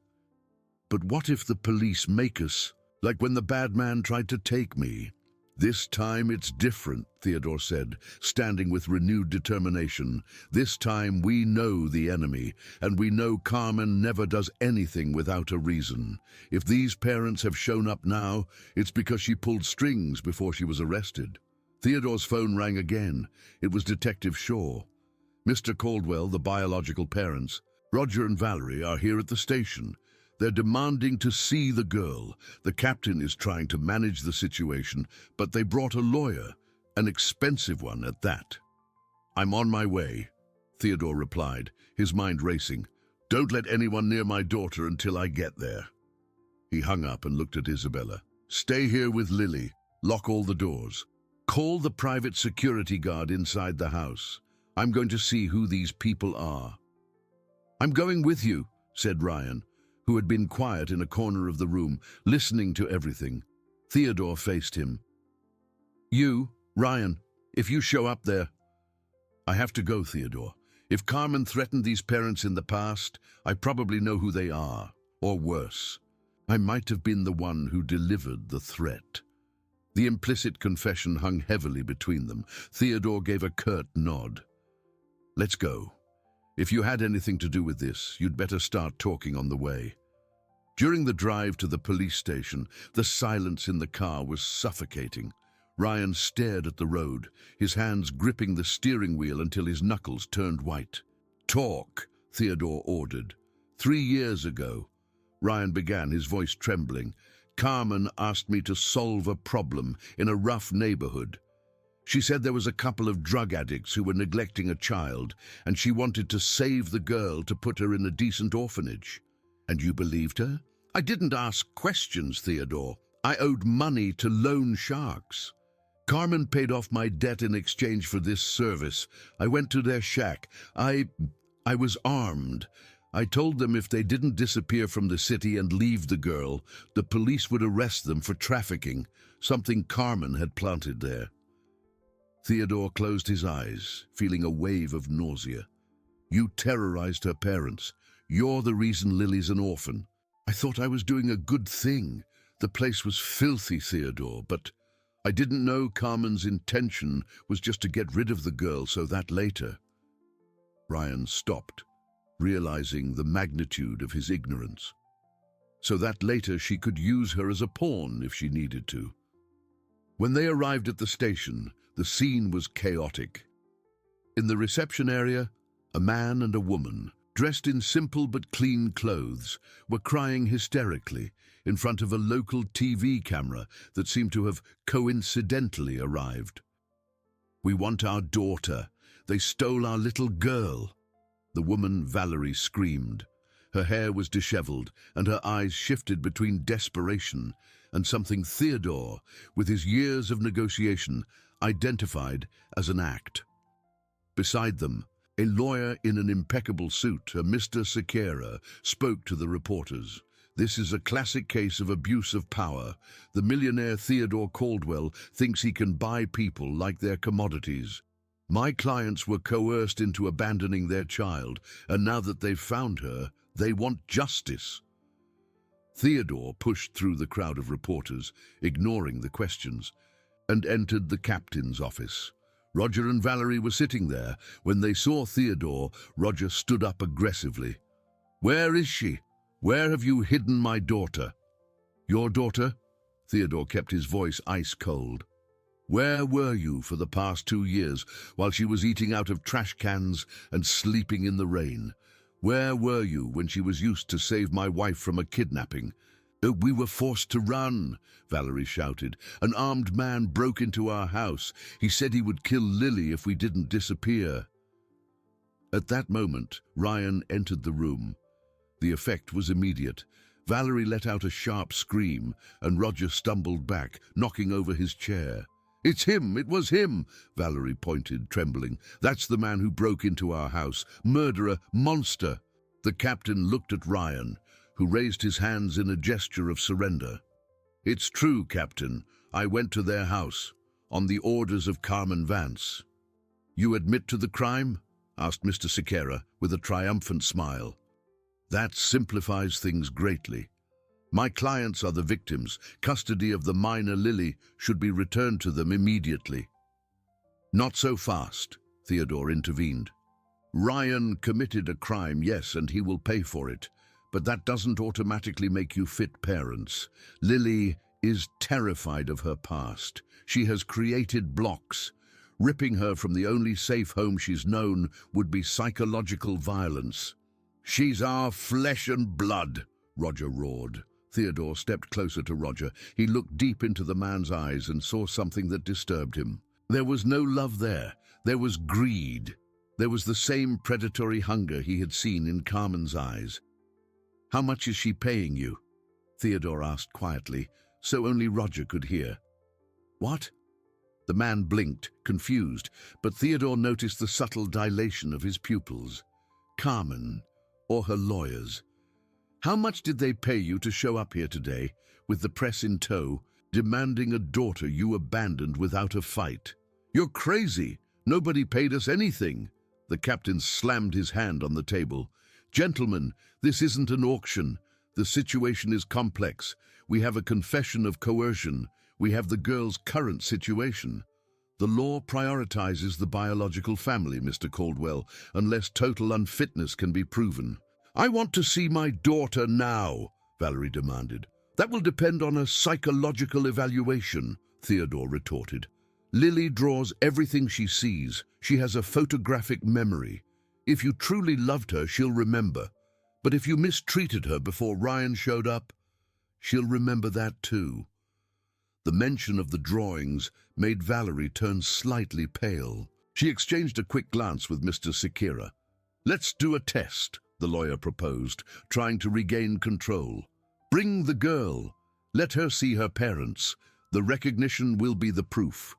[SPEAKER 1] "But what if the police make us, like when the bad man tried to take me?" "This time it's different," Theodore said, standing with renewed determination. "This time we know the enemy, and we know Carmen never does anything without a reason. If these parents have shown up now, it's because she pulled strings before she was arrested." Theodore's phone rang again. It was Detective Shaw. "Mr. Caldwell, the biological parents. Roger and Valerie are here at the station. They're demanding to see the girl. The captain is trying to manage the situation, but they brought a lawyer, an expensive one at that." "I'm on my way," Theodore replied, his mind racing. "Don't let anyone near my daughter until I get there." He hung up and looked at Isabella. "Stay here with Lily. Lock all the doors. Call the private security guard inside the house. I'm going to see who these people are." "I'm going with you," said Ryan, who had been quiet in a corner of the room, listening to everything. Theodore faced him. "You, Ryan, if you show up there—" "I have to go, Theodore. If Carmen threatened these parents in the past, I probably know who they are, or worse. I might have been the one who delivered the threat." The implicit confession hung heavily between them. Theodore gave a curt nod. "Let's go. If you had anything to do with this, you'd better start talking on the way." During the drive to the police station, the silence in the car was suffocating. Ryan stared at the road, his hands gripping the steering wheel until his knuckles turned white. "Talk," Theodore ordered. 3 years ago," Ryan began, his voice trembling, "Carmen asked me to solve a problem in a rough neighborhood. She said there was a couple of drug addicts who were neglecting a child, and she wanted to save the girl to put her in a decent orphanage. And you believed her?" "I didn't ask questions, Theodore. I owed money to loan sharks. Carmen paid off my debt in exchange for this service. I went to their shack. I was armed. I told them if they didn't disappear from the city and leave the girl, the police would arrest them for trafficking, something Carmen had planted there." Theodore closed his eyes, feeling a wave of nausea. "You terrorized her parents. You're the reason Lily's an orphan." "I thought I was doing a good thing. The place was filthy, Theodore, but I didn't know Carmen's intention was just to get rid of the girl so that later—" Ryan stopped, realizing the magnitude of his ignorance. "So that later she could use her as a pawn if she needed to." When they arrived at the station, the scene was chaotic. In the reception area, a man and a woman, dressed in simple but clean clothes, were crying hysterically in front of a local TV camera that seemed to have coincidentally arrived. "We want our daughter. They stole our little girl." The woman, Valerie, screamed. Her hair was disheveled, and her eyes shifted between desperation and something Theodore, with his years of negotiation, identified as an act. Beside them, a lawyer in an impeccable suit, a Mr. Sequeira, spoke to the reporters. "This is a classic case of abuse of power. The millionaire Theodore Caldwell thinks he can buy people like their commodities. My clients were coerced into abandoning their child, and now that they've found her, they want justice." Theodore pushed through the crowd of reporters, ignoring the questions, and entered the captain's office. Roger and Valerie were sitting there. When they saw Theodore, Roger stood up aggressively. "Where is she? Where have you hidden my daughter?" "Your daughter?" Theodore kept his voice ice cold. "Where were you for the past 2 years while she was eating out of trash cans and sleeping in the rain? Where were you when she was used to save my wife from a kidnapping?" "We were forced to run," Valerie shouted. "An armed man broke into our house. He said he would kill Lily if we didn't disappear." At that moment, Ryan entered the room. The effect was immediate. Valerie let out a sharp scream, and Roger stumbled back, knocking over his chair. It's him, it was him, Valerie pointed, trembling. That's the man who broke into our house. Murderer, monster. The captain looked at Ryan, who raised his hands in a gesture of surrender. It's true, Captain. I went to their house, on the orders of Carmen Vance. You admit to the crime? Asked Mr. Sequeira, with a triumphant smile. That simplifies things greatly. My clients are the victims. Custody of the minor Lily should be returned to them immediately. Not so fast, Theodore intervened. Ryan committed a crime, yes, and he will pay for it. But that doesn't automatically make you fit parents. Lily is terrified of her past. She has created blocks. Ripping her from the only safe home she's known would be psychological violence. She's our flesh and blood, Roger roared. Theodore stepped closer to Roger. He looked deep into the man's eyes and saw something that disturbed him. There was no love there. There was greed. There was the same predatory hunger he had seen in Carmen's eyes. How much is she paying you? Theodore asked quietly, so only Roger could hear. What? The man blinked, confused, but Theodore noticed the subtle dilation of his pupils. Carmen, or her lawyers. How much did they pay you to show up here today, with the press in tow, demanding a daughter you abandoned without a fight? You're crazy. Nobody paid us anything. The captain slammed his hand on the table. Gentlemen, this isn't an auction. The situation is complex. We have a confession of coercion. We have the girl's current situation. The law prioritizes the biological family, Mr. Caldwell, unless total unfitness can be proven. I want to see my daughter now, Valerie demanded. That will depend on a psychological evaluation, Theodore retorted. Lily draws everything she sees. She has a photographic memory. If you truly loved her, she'll remember. But if you mistreated her before Ryan showed up, she'll remember that too. The mention of the drawings made Valerie turn slightly pale. She exchanged a quick glance with Mr. Sequeira. Let's do a test, the lawyer proposed, trying to regain control. Bring the girl. Let her see her parents. The recognition will be the proof.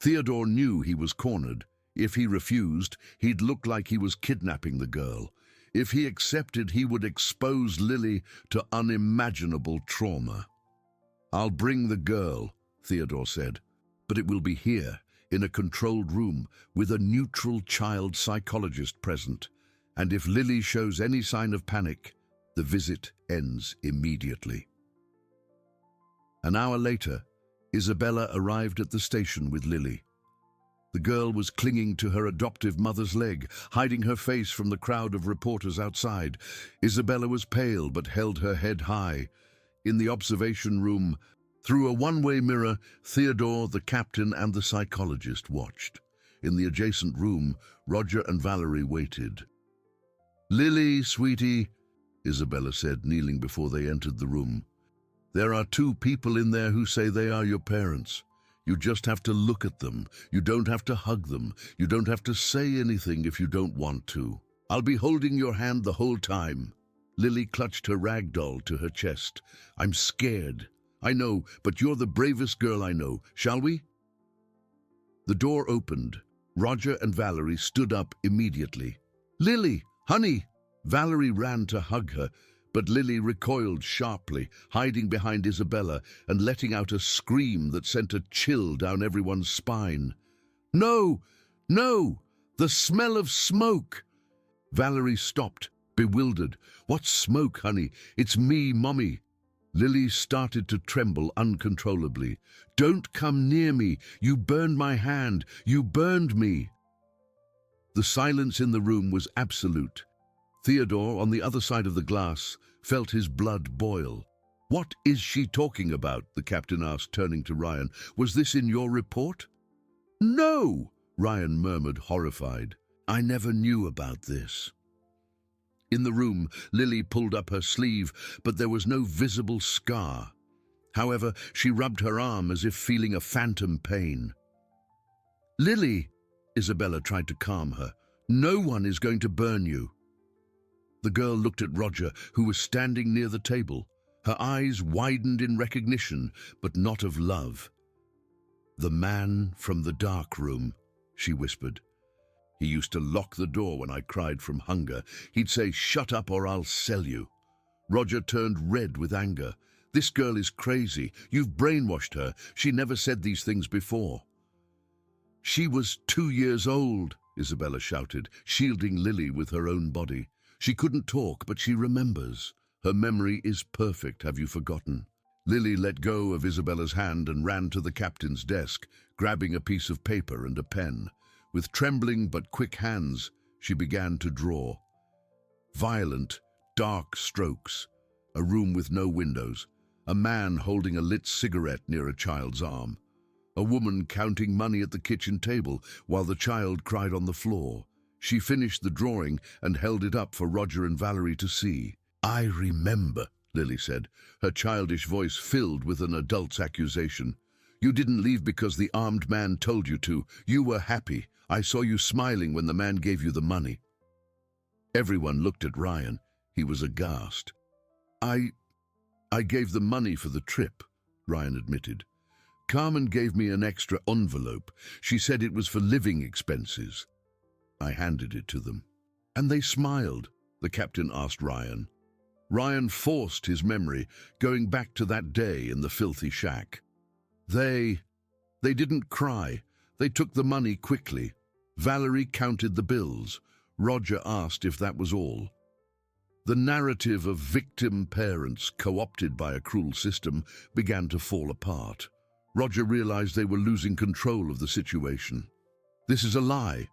[SPEAKER 1] Theodore knew he was cornered. If he refused, he'd look like he was kidnapping the girl. If he accepted, he would expose Lily to unimaginable trauma. I'll bring the girl, Theodore said, but it will be here, in a controlled room, with a neutral child psychologist present. And if Lily shows any sign of panic, the visit ends immediately. An hour later, Isabella arrived at the station with Lily. The girl was clinging to her adoptive mother's leg, hiding her face from the crowd of reporters outside. Isabella was pale but held her head high. In the observation room, through a one-way mirror, Theodore, the captain, and the psychologist watched. In the adjacent room, Roger and Valerie waited. Lily, sweetie, Isabella said, kneeling before they entered the room. There are two people in there who say they are your parents. You just have to look at them. You don't have to hug them. You don't have to say anything if you don't want to. I'll be holding your hand the whole time. Lily clutched her rag doll to her chest. I'm scared. I know, but you're the bravest girl I know. Shall we? The door opened. Roger and Valerie stood up immediately. Lily, honey! Valerie ran to hug her, but Lily recoiled sharply, hiding behind Isabella and letting out a scream that sent a chill down everyone's spine. No! No! The smell of smoke! Valerie stopped, bewildered. What smoke, honey? It's me, Mommy. Lily started to tremble uncontrollably. Don't come near me. You burned my hand. You burned me. The silence in the room was absolute. Theodore, on the other side of the glass, felt his blood boil. What is she talking about? The captain asked, turning to Ryan. Was this in your report? No, Ryan murmured, horrified. I never knew about this. In the room, Lily pulled up her sleeve, but there was no visible scar. However, she rubbed her arm as if feeling a phantom pain. Lily, Isabella tried to calm her. No one is going to burn you. The girl looked at Roger, who was standing near the table. Her eyes widened in recognition, but not of love. "The man from the dark room," she whispered. "He used to lock the door when I cried from hunger. He'd say, 'Shut up or I'll sell you.'" Roger turned red with anger. "This girl is crazy. You've brainwashed her. She never said these things before." "She was 2 years old," Isabella shouted, shielding Lily with her own body. "She couldn't talk, but she remembers. Her memory is perfect, have you forgotten?" Lily let go of Isabella's hand and ran to the captain's desk, grabbing a piece of paper and a pen. With trembling but quick hands, she began to draw. Violent, dark strokes, a room with no windows, a man holding a lit cigarette near a child's arm, a woman counting money at the kitchen table while the child cried on the floor. She finished the drawing and held it up for Roger and Valerie to see. "I remember," Lily said, her childish voice filled with an adult's accusation. "You didn't leave because the armed man told you to. You were happy. I saw you smiling when the man gave you the money." Everyone looked at Ryan. He was aghast. I gave the money for the trip," Ryan admitted. "Carmen gave me an extra envelope. She said it was for living expenses." I handed it to them. "And they smiled?" the captain asked Ryan. Ryan forced his memory, going back to that day in the filthy shack. They didn't cry. They took the money quickly. Valerie counted the bills. Roger asked if that was all. The narrative of victim parents co-opted by a cruel system began to fall apart. Roger realized they were losing control of the situation. "This is a lie.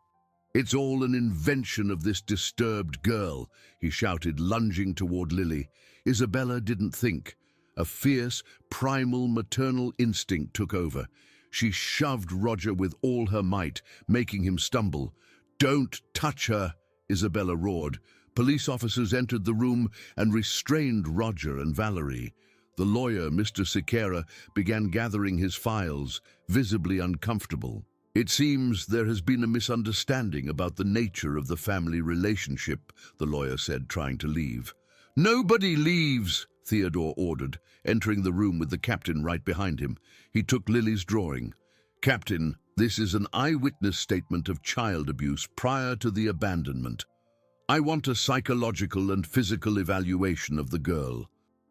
[SPEAKER 1] It's all an invention of this disturbed girl," he shouted, lunging toward Lily. Isabella didn't think. A fierce, primal maternal instinct took over. She shoved Roger with all her might, making him stumble. "Don't touch her," Isabella roared. Police officers entered the room and restrained Roger and Valerie. The lawyer, Mr. Sequeira, began gathering his files, visibly uncomfortable. "It seems there has been a misunderstanding about the nature of the family relationship," the lawyer said, trying to leave. "Nobody leaves," Theodore ordered, entering the room with the captain right behind him. He took Lily's drawing. "Captain, this is an eyewitness statement of child abuse prior to the abandonment. I want a psychological and physical evaluation of the girl,"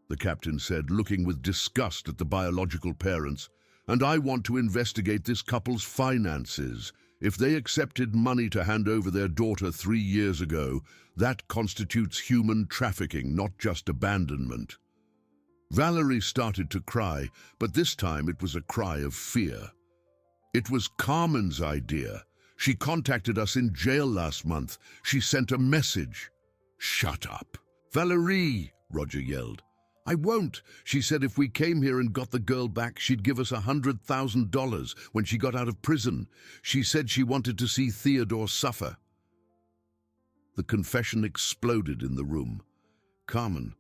[SPEAKER 1] the captain said, looking with disgust at the biological parents. "And I want to investigate this couple's finances. If they accepted money to hand over their daughter 3 years ago, that constitutes human trafficking, not just abandonment." Valerie started to cry, but this time it was a cry of fear. "It was Carmen's idea. She contacted us in jail last month. She sent a message." "Shut up." "Valerie," Roger yelled. "I won't. She said if we came here and got the girl back, she'd give us $100,000 when she got out of prison. She said she wanted to see Theodore suffer." The confession exploded in the room. Carmen,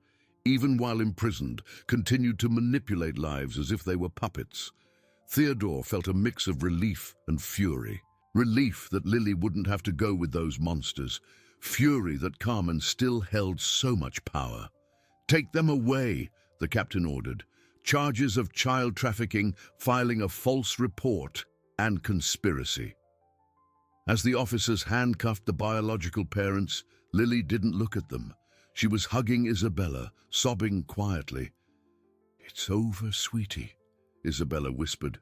[SPEAKER 1] even while imprisoned, continued to manipulate lives as if they were puppets. Theodore felt a mix of relief and fury. Relief that Lily wouldn't have to go with those monsters. Fury that Carmen still held so much power. "Take them away," the captain ordered. "Charges of child trafficking, filing a false report, and conspiracy." As the officers handcuffed the biological parents, Lily didn't look at them. She was hugging Isabella, sobbing quietly. "It's over, sweetie," Isabella whispered.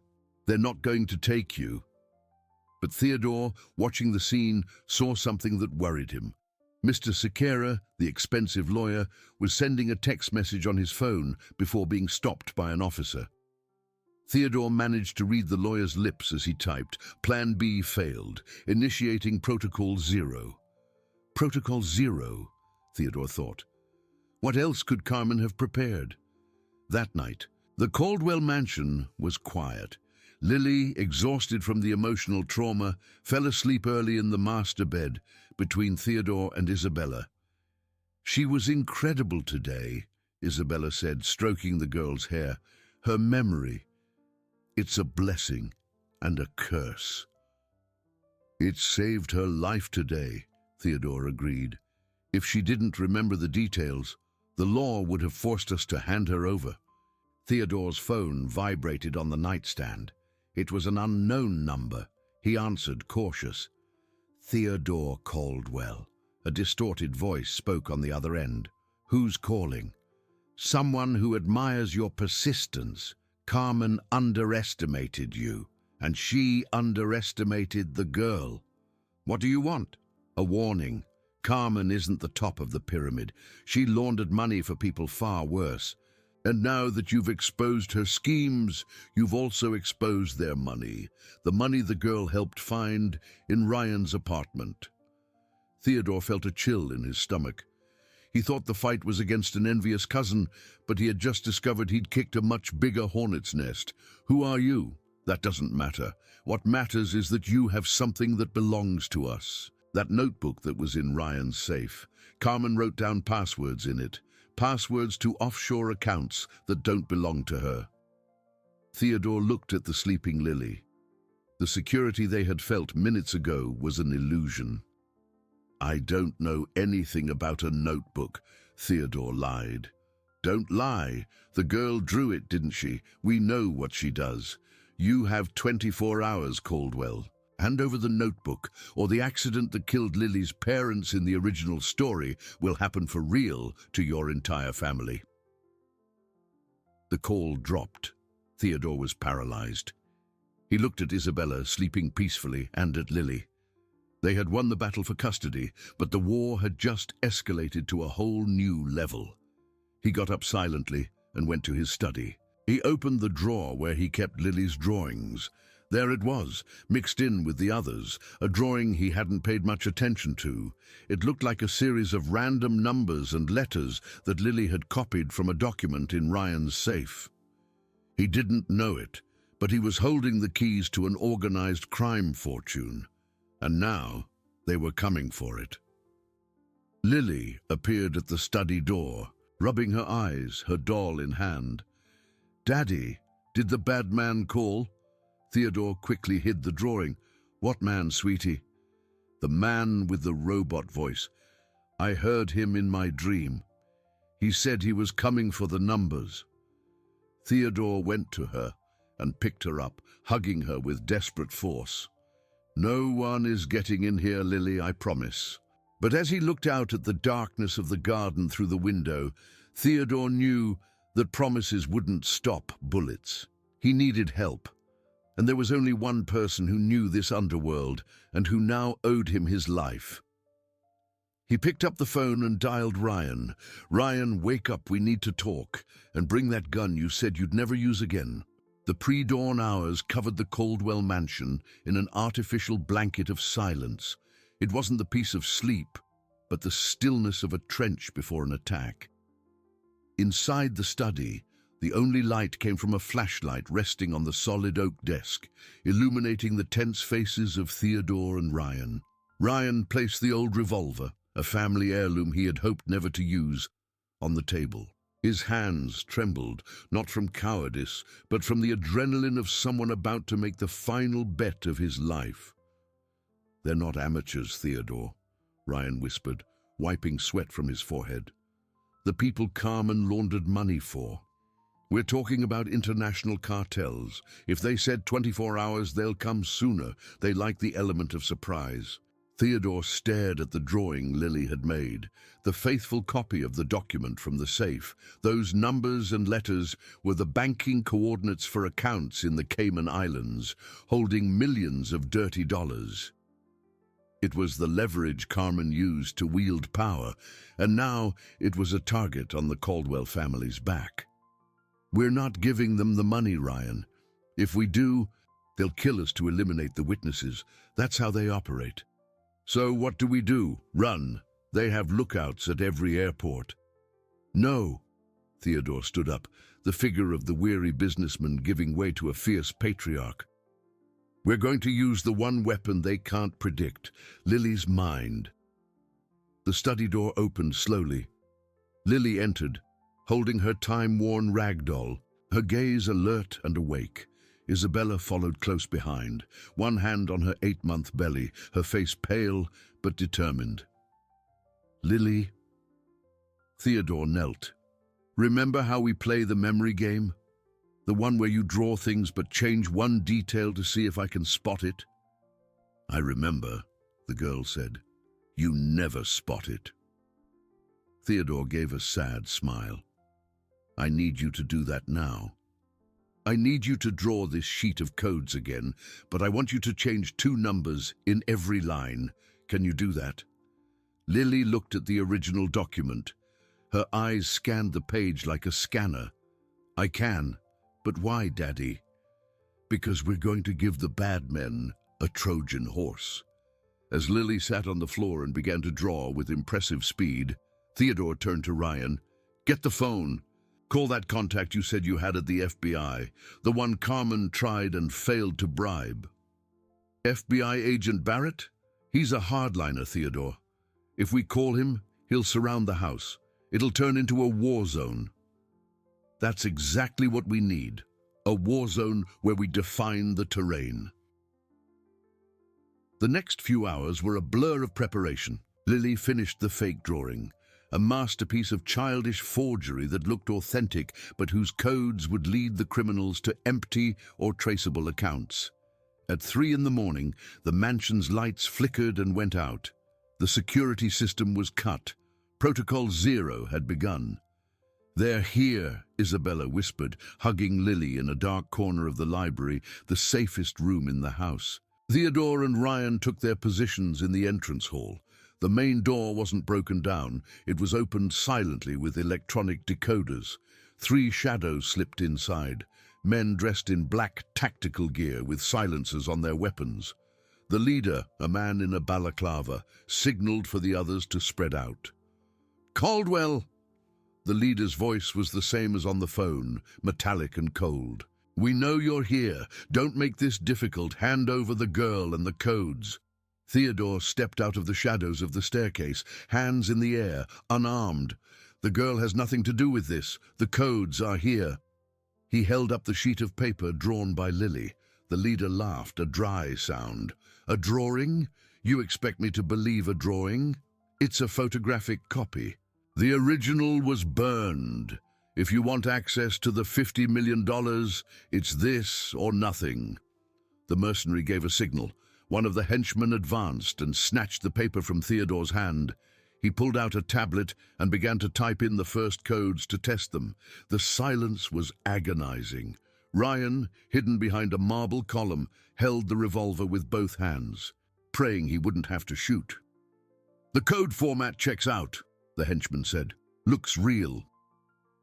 [SPEAKER 1] "They're not going to take you." But Theodore, watching the scene, saw something that worried him. Mr. Sequeira, the expensive lawyer, was sending a text message on his phone before being stopped by an officer. Theodore managed to read the lawyer's lips as he typed. Plan B failed, initiating Protocol 0. Protocol 0, Theodore thought. What else could Carmen have prepared? That night, the Caldwell mansion was quiet. Lily, exhausted from the emotional trauma, fell asleep early in the master bed between Theodore and Isabella. "She was incredible today," Isabella said, stroking the girl's hair. "Her memory. It's a blessing and a curse." "It saved her life today," Theodore agreed. "If she didn't remember the details, the law would have forced us to hand her over." Theodore's phone vibrated on the nightstand. It was an unknown number. He answered, cautious. "Theodore Caldwell." A distorted voice spoke on the other end. "Who's calling?" "Someone who admires your persistence. Carmen underestimated you, and she underestimated the girl." "What do you want?" "A warning. Carmen isn't the top of the pyramid. She laundered money for people far worse. And now that you've exposed her schemes, you've also exposed their money. The money the girl helped find in Ryan's apartment." Theodore felt a chill in his stomach. He thought the fight was against an envious cousin, but he had just discovered he'd kicked a much bigger hornet's nest. "Who are you?" "That doesn't matter. What matters is that you have something that belongs to us." That notebook that was in Ryan's safe. Carmen wrote down passwords in it. Passwords to offshore accounts that don't belong to her. Theodore looked at the sleeping Lily. The security they had felt minutes ago was an illusion. "I don't know anything about a notebook," Theodore lied. "Don't lie. The girl drew it, didn't she? We know what she does. You have 24 hours, Caldwell. Hand over the notebook, or the accident that killed Lily's parents in the original story will happen for real to your entire family." The call dropped. Theodore was paralyzed. He looked at Isabella, sleeping peacefully, and at Lily. They had won the battle for custody, but the war had just escalated to a whole new level. He got up silently and went to his study. He opened the drawer where he kept Lily's drawings. There it was, mixed in with the others, a drawing he hadn't paid much attention to. It looked like a series of random numbers and letters that Lily had copied from a document in Ryan's safe. He didn't know it, but he was holding the keys to an organized crime fortune, and now they were coming for it. Lily appeared at the study door, rubbing her eyes, her doll in hand. "Daddy, did the bad man call?" Theodore quickly hid the drawing. "What man, sweetie?" "The man with the robot voice. I heard him in my dream. He said he was coming for the numbers." Theodore went to her and picked her up, hugging her with desperate force. "No one is getting in here, Lily, I promise." But as he looked out at the darkness of the garden through the window, Theodore knew that promises wouldn't stop bullets. He needed help. And there was only one person who knew this underworld and who now owed him his life. He picked up the phone and dialed Ryan. "Ryan, wake up, we need to talk. And bring that gun you said you'd never use again." The pre-dawn hours covered the Caldwell mansion in an artificial blanket of silence. It wasn't the peace of sleep, but the stillness of a trench before an attack. Inside the study, the only light came from a flashlight resting on the solid oak desk, illuminating the tense faces of Theodore and Ryan. Ryan placed the old revolver, a family heirloom he had hoped never to use, on the table. His hands trembled, not from cowardice, but from the adrenaline of someone about to make the final bet of his life. "They're not amateurs, Theodore," Ryan whispered, wiping sweat from his forehead. "The people Carmen laundered money for. We're talking about international cartels. If they said 24 hours, they'll come sooner. They like the element of surprise." Theodore stared at the drawing Lily had made, the faithful copy of the document from the safe. Those numbers and letters were the banking coordinates for accounts in the Cayman Islands, holding millions of dirty dollars. It was the leverage Carmen used to wield power, and now it was a target on the Caldwell family's back. "We're not giving them the money, Ryan. If we do, they'll kill us to eliminate the witnesses. That's how they operate." "So what do we do? Run? They have lookouts at every airport." "No." Theodore stood up, the figure of the weary businessman giving way to a fierce patriarch. "We're going to use the one weapon they can't predict, Lily's mind." The study door opened slowly. Lily entered, holding her time-worn rag doll, her gaze alert and awake. Isabella followed close behind, one hand on her 8-month belly, her face pale but determined. "Lily?" Theodore knelt. "Remember how we play the memory game? The one where you draw things but change one detail to see if I can spot it? I remember, the girl said. You never spot it. Theodore gave a sad smile. I need you to do that now. I need you to draw this sheet of codes again, but I want you to change 2 numbers in every line. Can you do that? Lily looked at the original document. Her eyes scanned the page like a scanner. I can, but why, Daddy? Because we're going to give the bad men a Trojan horse. As Lily sat on the floor and began to draw with impressive speed, Theodore turned to Ryan. Get the phone. Call that contact you said you had at the FBI, the one Carmen tried and failed to bribe. FBI agent Barrett? He's a hardliner, Theodore. If we call him, he'll surround the house. It'll turn into a war zone. That's exactly what we need. A war zone where we define the terrain. The next few hours were a blur of preparation. Lily finished the fake drawing, a masterpiece of childish forgery that looked authentic but whose codes would lead the criminals to empty or traceable accounts. At 3 in the morning, the mansion's lights flickered and went out. The security system was cut. Protocol 0 had begun. They're here, Isabella whispered, hugging Lily in a dark corner of the library, the safest room in the house. Theodore and Ryan took their positions in the entrance hall. The main door wasn't broken down. It was opened silently with electronic decoders. 3 shadows slipped inside, men dressed in black tactical gear with silencers on their weapons. The leader, a man in a balaclava, signaled for the others to spread out. Caldwell! The leader's voice was the same as on the phone, metallic and cold. We know you're here. Don't make this difficult. Hand over the girl and the codes. Theodore stepped out of the shadows of the staircase, hands in the air, unarmed. The girl has nothing to do with this. The codes are here. He held up the sheet of paper drawn by Lily. The leader laughed, a dry sound. A drawing? You expect me to believe a drawing? It's a photographic copy. The original was burned. If you want access to the $50 million, it's this or nothing. The mercenary gave a signal. One of the henchmen advanced and snatched the paper from Theodore's hand. He pulled out a tablet and began to type in the first codes to test them. The silence was agonizing. Ryan, hidden behind a marble column, held the revolver with both hands, praying he wouldn't have to shoot. The code format checks out, the henchman said. Looks real.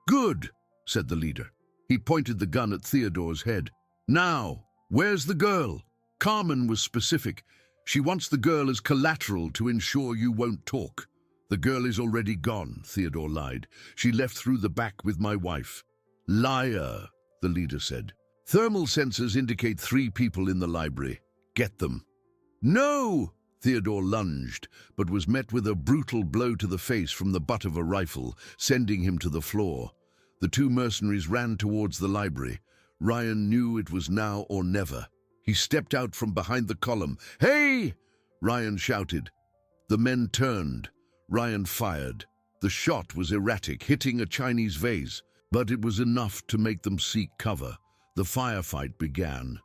[SPEAKER 1] Good, said the leader. He pointed the gun at Theodore's head. Now, where's the girl? Carmen was specific. She wants the girl as collateral to ensure you won't talk. The girl is already gone, Theodore lied. She left through the back with my wife. Liar, the leader said. Thermal sensors indicate 3 people in the library. Get them. No! Theodore lunged, but was met with a brutal blow to the face from the butt of a rifle, sending him to the floor. The 2 mercenaries ran towards the library. Ryan knew it was now or never. He stepped out from behind the column. Hey! Ryan shouted. The men turned. Ryan fired. The shot was erratic, hitting a Chinese vase, but it was enough to make them seek cover. The firefight began.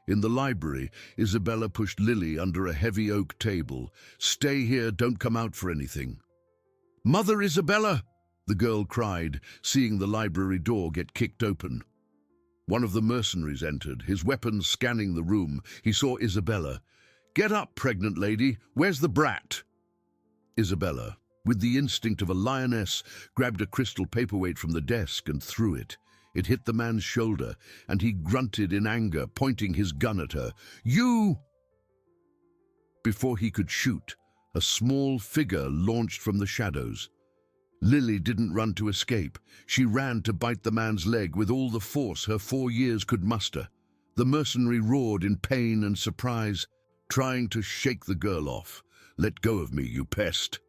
[SPEAKER 1] In the library, Isabella pushed Lily under a heavy oak table. Stay here, don't come out for anything. Mother Isabella! The girl cried, seeing the library door get kicked open. One of the mercenaries entered, his weapons scanning the room. He saw Isabella. Get up, pregnant lady. Where's the brat? Isabella, with the instinct of a lioness, grabbed a crystal paperweight from the desk and threw it. It hit the man's shoulder, and he grunted in anger, pointing his gun at her. You! Before he could shoot, a small figure launched from the shadows. Lily didn't run to escape. She ran to bite the man's leg with all the force her 4 years could muster. The mercenary roared in pain and surprise, trying to shake the girl off. Let go of me, you pest.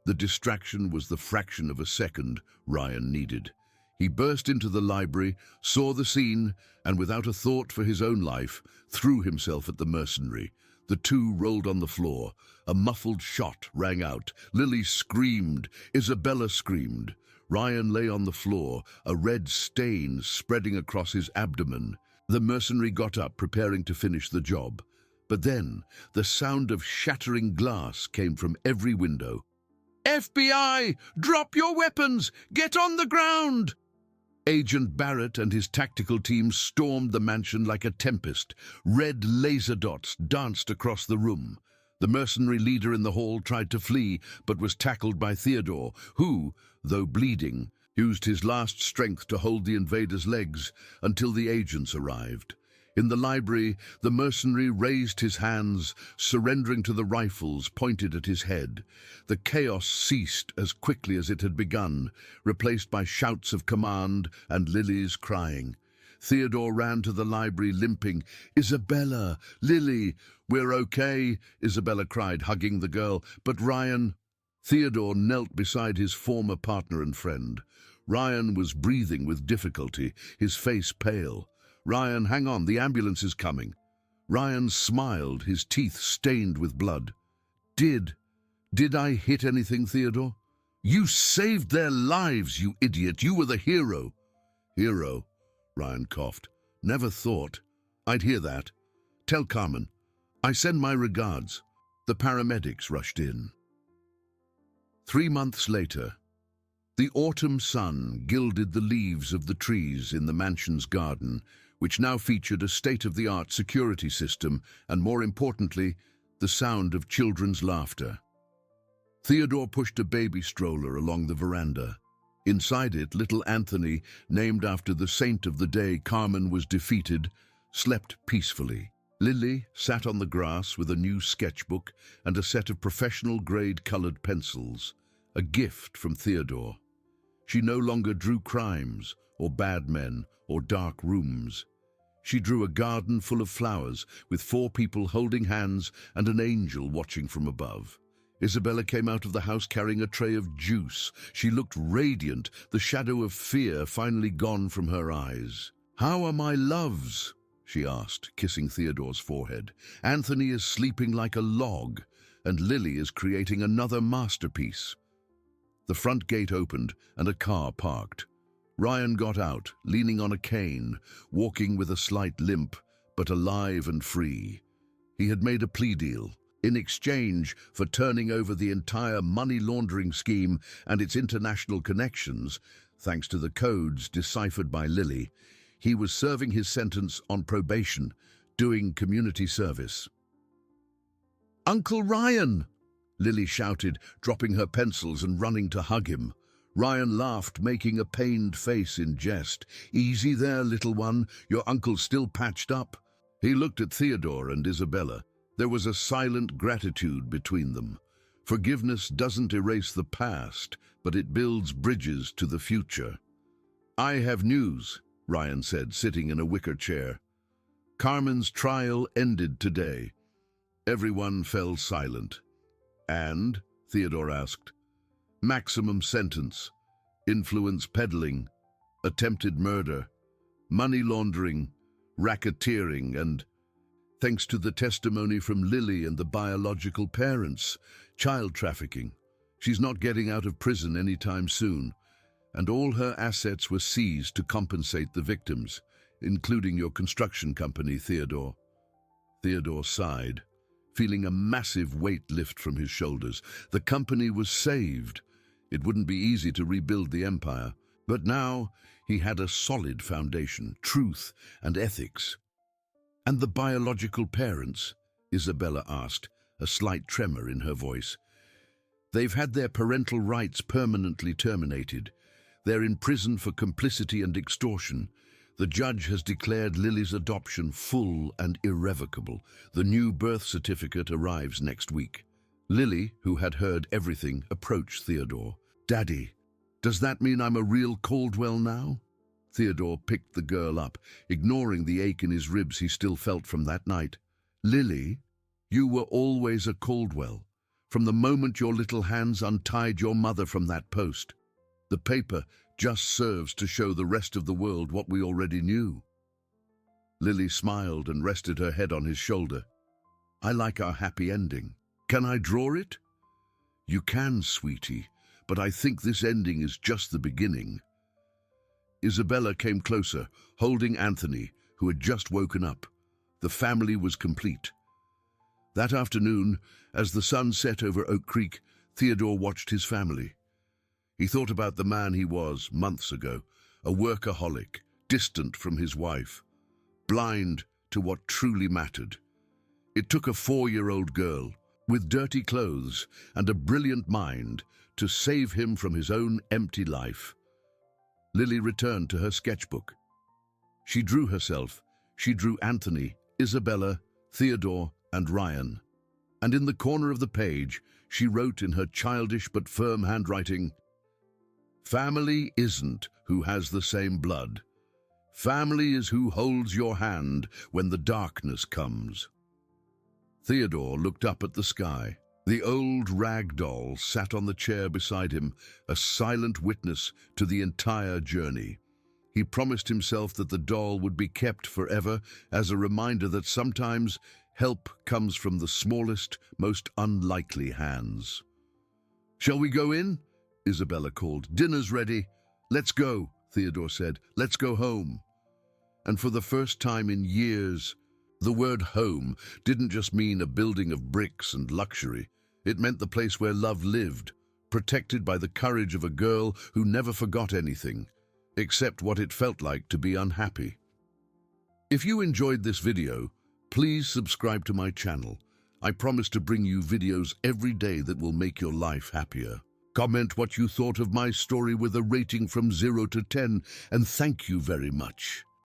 [SPEAKER 1] The distraction was the fraction of a second Ryan needed. He burst into the library, saw the scene, and without a thought for his own life, threw himself at the mercenary. The 2 rolled on the floor. A muffled shot rang out. Lily screamed. Isabella screamed. Ryan lay on the floor, a red stain spreading across his abdomen. The mercenary got up, preparing to finish the job. But then, the sound of shattering glass came from every window. "FBI! Drop your weapons! Get on the ground!" Agent Barrett and his tactical team stormed the mansion like a tempest. Red laser dots danced across the room. The mercenary leader in the hall tried to flee, but was tackled by Theodore, who, though bleeding, used his last strength to hold the invader's legs until the agents arrived. In the library, the mercenary raised his hands, surrendering to the rifles pointed at his head. The chaos ceased as quickly as it had begun, replaced by shouts of command and Lily's crying. Theodore ran to the library, limping. "Isabella! Lily! We're okay!" Isabella cried, hugging the girl. "But Ryan—" Theodore knelt beside his former partner and friend. Ryan was breathing with difficulty, his face pale. "Ryan, hang on, the ambulance is coming." Ryan smiled, his teeth stained with blood. Did I hit anything, Theodore?" "You saved their lives, you idiot. You were the hero." "Hero?" Ryan coughed. "Never thought. I'd hear that. Tell Carmen. I send my regards." The paramedics rushed in. 3 months later, the autumn sun gilded the leaves of the trees in the mansion's garden, which now featured a state-of-the-art security system and, more importantly, the sound of children's laughter. Theodore pushed a baby stroller along the veranda. Inside it, little Anthony, named after the saint of the day Carmen was defeated, slept peacefully. Lily sat on the grass with a new sketchbook and a set of professional-grade colored pencils, a gift from Theodore. She no longer drew crimes, or bad men, or dark rooms. She drew a garden full of flowers, with 4 people holding hands and an angel watching from above. Isabella came out of the house carrying a tray of juice. She looked radiant, the shadow of fear finally gone from her eyes. "How are my loves?" she asked, kissing Theodore's forehead. "Anthony is sleeping like a log, and Lily is creating another masterpiece." The front gate opened and a car parked. Ryan got out, leaning on a cane, walking with a slight limp, but alive and free. He had made a plea deal. In exchange for turning over the entire money laundering scheme and its international connections, thanks to the codes deciphered by Lily, he was serving his sentence on probation, doing community service. "Uncle Ryan!" Lily shouted, dropping her pencils and running to hug him. Ryan laughed, making a pained face in jest. "Easy there, little one. Your uncle's still patched up." He looked at Theodore and Isabella. There was a silent gratitude between them. Forgiveness doesn't erase the past, but it builds bridges to the future. "I have news," Ryan said, sitting in a wicker chair. Carmen's trial ended today. Everyone fell silent. "And?" Theodore asked. "Maximum sentence, influence peddling, attempted murder, money laundering, racketeering, and, thanks to the testimony from Lily and the biological parents, child trafficking. She's not getting out of prison anytime soon, and all her assets were seized to compensate the victims, including your construction company, Theodore." Theodore sighed, feeling a massive weight lift from his shoulders. The company was saved. It wouldn't be easy to rebuild the empire, but now he had a solid foundation, truth and ethics. "And the biological parents?" Isabella asked, a slight tremor in her voice. "They've had their parental rights permanently terminated. They're in prison for complicity and extortion. The judge has declared Lily's adoption full and irrevocable. The new birth certificate arrives next week." Lily, who had heard everything, approached Theodore. "Daddy, does that mean I'm a real Caldwell now?" Theodore picked the girl up, ignoring the ache in his ribs he still felt from that night. "Lily, you were always a Caldwell, from the moment your little hands untied your mother from that post. The paper just serves to show the rest of the world what we already knew." Lily smiled and rested her head on his shoulder. "I like our happy ending. Can I draw it?" "You can, sweetie, but I think this ending is just the beginning." Isabella came closer, holding Anthony, who had just woken up. The family was complete. That afternoon, as the sun set over Oak Creek, Theodore watched his family. He thought about the man he was months ago, a workaholic, distant from his wife, blind to what truly mattered. It took a 4-year-old girl, with dirty clothes and a brilliant mind, to save him from his own empty life. Lily returned to her sketchbook. She drew herself. She drew Anthony, Isabella, Theodore, and Ryan. And in the corner of the page, she wrote in her childish but firm handwriting, "Family isn't who has the same blood. Family is who holds your hand when the darkness comes." Theodore looked up at the sky. The old rag doll sat on the chair beside him, a silent witness to the entire journey. He promised himself that the doll would be kept forever as a reminder that sometimes help comes from the smallest, most unlikely hands. "Shall we go in?" Isabella called. "Dinner's ready." "Let's go," Theodore said. "Let's go home." And for the first time in years, the word home didn't just mean a building of bricks and luxury. It meant the place where love lived, protected by the courage of a girl who never forgot anything, except what it felt like to be unhappy. If you enjoyed this video, please subscribe to my channel. I promise to bring you videos every day that will make your life happier. Comment what you thought of my story with a rating from 0 to 10, and thank you very much.